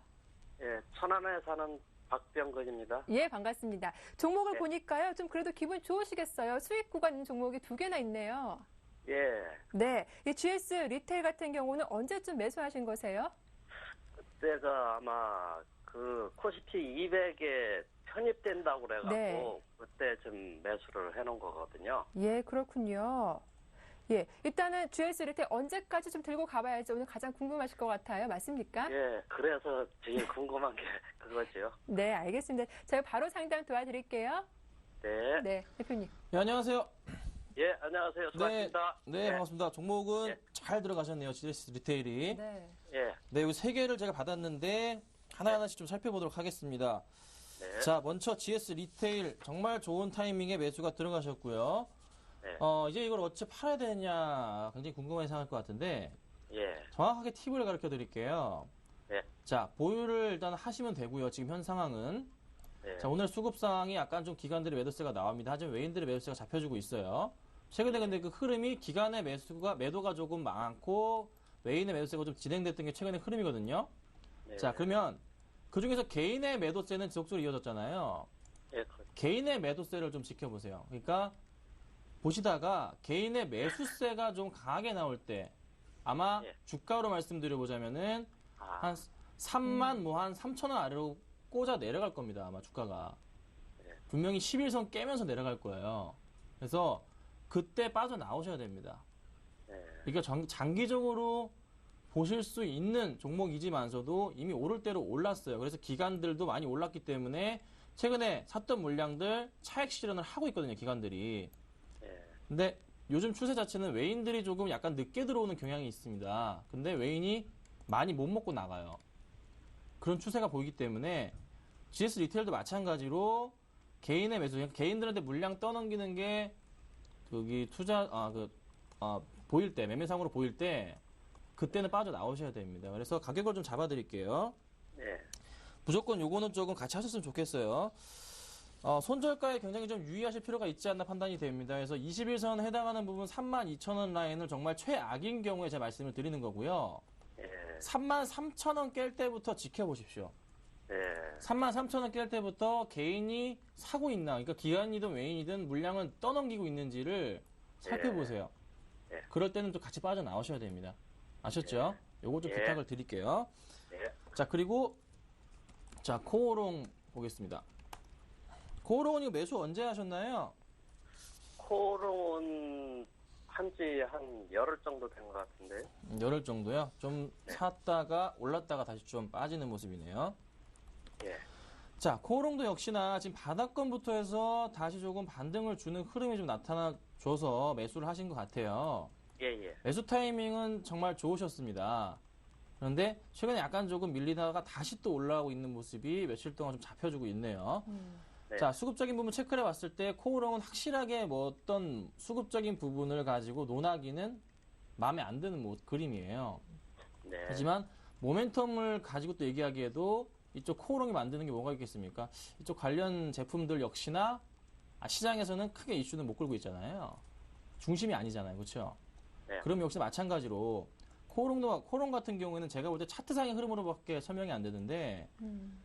예, 천안에 사는 박병근입니다. 예, 반갑습니다. 종목을 네. 보니까요, 좀 그래도 기분 좋으시겠어요. 수익 구간 있는 종목이 두 개나 있네요. 예, 네, 이 GS 리테일 같은 경우는 언제쯤 매수하신 거세요? 그때가 아마 그 코스피 200에 편입된다고 그래갖고 네. 그때 좀 매수를 해놓은 거거든요. 예, 그렇군요. 예, 일단은 GS 리테일 언제까지 좀 들고 가봐야지 오늘 가장 궁금하실 것 같아요. 맞습니까? 예, 그래서 제일 궁금한 게 그거죠. 네, 알겠습니다. 제가 바로 상담 도와드릴게요. 네, 네, 대표님. 네, 안녕하세요. 예, 안녕하세요. 수고하십니다. 네, 반갑습니다. 종목은 네. 잘 들어가셨네요. GS 리테일이. 네. 예, 네, 여기 세 개를 제가 받았는데 하나하나씩 좀 살펴보도록 하겠습니다. 네, 자, 먼저 GS 리테일 정말 좋은 타이밍에 매수가 들어가셨고요. 네. 이제 이걸 어찌 팔아야 되느냐 굉장히 궁금하게 생각할 것 같은데 예, 정확하게 팁을 가르쳐 드릴게요. 네. 자, 보유를 일단 하시면 되고요. 지금 현 상황은. 네, 자, 오늘 수급 상황이 약간 좀 기관들의 매도세가 나옵니다. 하지만 외인들의 매도세가 잡혀주고 있어요. 최근에 근데 그 흐름이 기관의 매도가 조금 많고 외인의 매도세가 좀 진행됐던 게 최근의 흐름이거든요. 네. 자, 그러면 그 중에서 개인의 매도세는 지속적으로 이어졌잖아요. 예, 그렇죠. 개인의 매도세를 좀 지켜보세요. 그러니까 보시다가 개인의 매수세가 좀 강하게 나올 때 아마 예. 주가로 말씀드려보자면은 아, 한 3만 뭐 한 3천 원 아래로 꽂아 내려갈 겁니다. 아마 주가가. 예. 분명히 11선 깨면서 내려갈 거예요. 그래서 그때 빠져나오셔야 됩니다. 예, 그러니까 장기적으로 보실 수 있는 종목이지만서도 이미 오를 대로 올랐어요. 그래서 기관들도 많이 올랐기 때문에 최근에 샀던 물량들 차익 실현을 하고 있거든요. 기관들이. 예, 근데 요즘 추세 자체는 외인들이 조금 약간 늦게 들어오는 경향이 있습니다. 근데 외인이 많이 못 먹고 나가요. 그런 추세가 보이기 때문에 GS 리테일도 마찬가지로 개인의 매수, 개인들한테 물량 떠넘기는 게 여기 보일 때, 매매상으로 보일 때 그때는 빠져나오셔야 됩니다. 그래서 가격을 좀 잡아드릴게요. 예, 무조건 요거는 조금 같이 하셨으면 좋겠어요. 손절가에 굉장히 좀 유의하실 필요가 있지 않나 판단이 됩니다. 그래서 21선에 해당하는 부분 32,000원 라인을 정말 최악인 경우에 제가 말씀을 드리는 거고요. 예. 33,000원 깰 때부터 지켜보십시오. 예. 33,000원 깰 때부터 개인이 사고 있나, 그러니까 기관이든 외인이든 물량을 떠넘기고 있는지를 살펴보세요. 예. 그럴 때는 또 같이 빠져나오셔야 됩니다. 아셨죠? 요거 좀 예. 부탁을 드릴게요. 예. 자, 그리고 자, 코오롱 보겠습니다. 코오롱은 이거 매수 언제 하셨나요? 코롱은 한지 한 열흘 정도 된 것 같은데. 열흘 정도요? 좀 네. 샀다가 올랐다가 다시 좀 빠지는 모습이네요. 예. 자, 코오롱도 역시나 지금 바닥권부터 해서 다시 조금 반등을 주는 흐름이 좀 나타나줘서 매수를 하신 것 같아요. 예, 예. 매수 타이밍은 정말 좋으셨습니다. 그런데 최근에 약간 조금 밀리다가 다시 또 올라오고 있는 모습이 며칠 동안 좀 잡혀주고 있네요. 네. 자, 수급적인 부분 체크를 해봤을 때 코오롱은 확실하게 뭐 어떤 수급적인 부분을 가지고 논하기는 마음에 안 드는 그림이에요. 네. 하지만 모멘텀을 가지고 또 얘기하기에도 이쪽 코오롱이 만드는 게 뭐가 있겠습니까? 이쪽 관련 제품들 역시나 시장에서는 크게 이슈는 못 끌고 있잖아요. 중심이 아니잖아요. 그렇죠? 네. 그럼 역시 마찬가지로 코오롱 같은 경우에는 제가 볼 때 차트상의 흐름으로밖에 설명이 안 되는데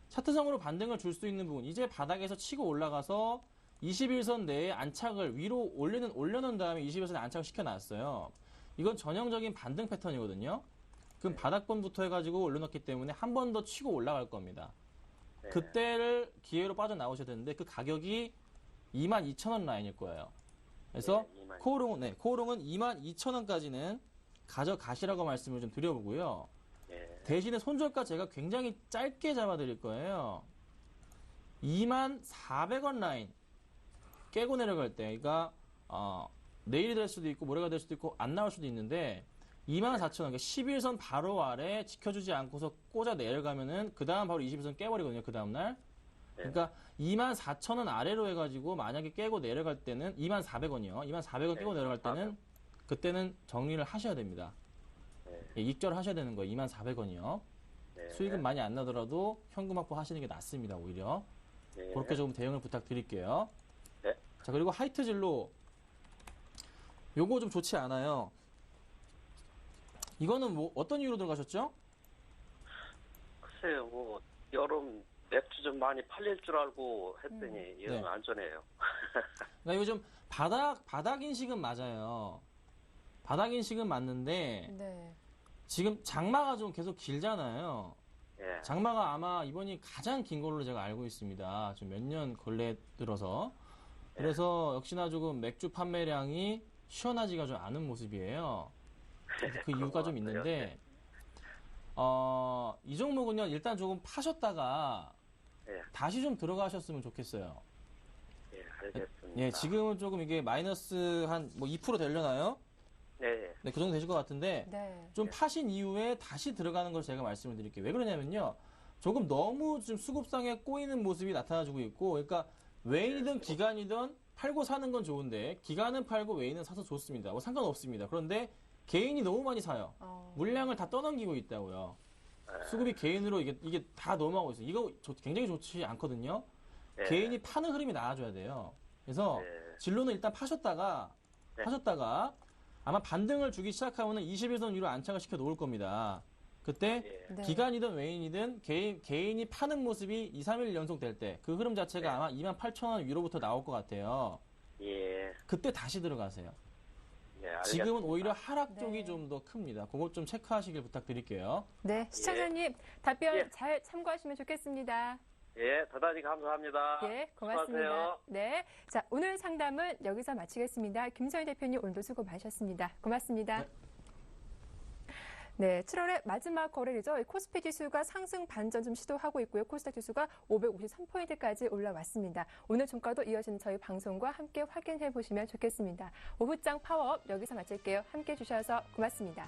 차트상으로 반등을 줄 수 있는 부분, 이제 바닥에서 치고 올라가서 21선 내에 안착을 위로 올려놓은 다음에 21선에 안착을 시켜놨어요. 이건 전형적인 반등 패턴이거든요. 그럼 바닥권부터 해가지고 올려놓기 때문에 한 번 더 치고 올라갈 겁니다. 네. 그때를 기회로 빠져나오셔야 되는데 그 가격이 22,000원 라인일 거예요. 그래서 네, 22,000. 코오롱은 22,000원까지는 가져가시라고 말씀을 좀 드려보고요. 예. 대신에 손절가 제가 굉장히 짧게 잡아드릴 거예요. 24,000원 라인 깨고 내려갈 때, 그러니까 내일이 될 수도 있고 모레가 될 수도 있고 안 나올 수도 있는데 24,000원, 그러니까 11선 바로 아래 지켜주지 않고서 꽂아 내려가면은 그 다음 바로 21선 깨버리거든요. 그 다음날. 그러니까 24,000원 아래로 해가지고 만약에 깨고 내려갈 때는 24,000원이요. 24,000원 깨고 내려갈 때는 그때는 정리를 하셔야 됩니다. 네. 예, 익절하셔야 되는 거예요. 24,000원이요. 네. 수익은 많이 안 나더라도 현금 확보 하시는 게 낫습니다. 오히려. 네. 그렇게 조금 대응을 부탁드릴게요. 네. 자, 그리고 하이트 진로. 요거 좀 좋지 않아요. 이거는 뭐 어떤 이유로 들어가셨죠? 글쎄요, 뭐 여름 맥주 좀 많이 팔릴 줄 알고 했더니 이건 네. 안전해요. 그러니까 이거 좀 바닥 인식은 맞아요. 바닥 인식은 맞는데 네. 지금 장마가 좀 계속 길잖아요. 예. 장마가 아마 이번이 가장 긴 걸로 제가 알고 있습니다. 좀 몇 년 근래 들어서. 그래서 역시나 조금 맥주 판매량이 시원하지가 좀 않은 모습이에요. 그래서 그 이유가 좀 있는데, 이 종목은요, 일단 조금 파셨다가 예. 다시 좀 들어가셨으면 좋겠어요. 예, 알겠습니다. 예, 지금은 조금 이게 마이너스 한 뭐 2% 되려나요? 네. 네, 그 정도 되실 것 같은데, 네. 좀 파신 이후에 다시 들어가는 걸 제가 말씀을 드릴게요. 왜 그러냐면요. 조금 너무 좀 수급상에 꼬이는 모습이 나타나주고 있고, 그러니까 외인이든 기관이든 팔고 사는 건 좋은데, 기관은 팔고 외인은 사서 좋습니다. 뭐 상관없습니다. 그런데 개인이 너무 많이 사요. 물량을 다 떠넘기고 있다고요. 수급이 개인으로 이게 다 넘어가고 있어요. 이거 굉장히 좋지 않거든요. 네. 개인이 파는 흐름이 나와줘야 돼요. 그래서 네. 진로는 일단 파셨다가 아마 반등을 주기 시작하면 21선 위로 안착을 시켜 놓을 겁니다. 그때 예. 네. 기관이든 외인이든 개인이 파는 모습이 2, 3일 연속 될 때 그 흐름 자체가 아마 28,000원 위로부터 나올 것 같아요. 예. 그때 다시 들어가세요. 예, 알겠습니다. 지금은 오히려 하락 쪽이 네. 좀 더 큽니다. 그것 좀 체크하시길 부탁드릴게요. 네, 시청자님 답변 예. 잘 참고하시면 좋겠습니다. 예, 대단히 감사합니다. 예, 고맙습니다. 수고하세요. 네, 자 오늘 상담은 여기서 마치겠습니다. 김서희 대표님 오늘도 수고 많으셨습니다. 고맙습니다. 네, 7월의 마지막 거래일이죠. 코스피 지수가 상승 반전 좀 시도하고 있고요. 코스닥 지수가 553포인트까지 올라왔습니다. 오늘 종가도 이어지는 저희 방송과 함께 확인해 보시면 좋겠습니다. 오후장 파워업 여기서 마칠게요. 함께 해주셔서 고맙습니다.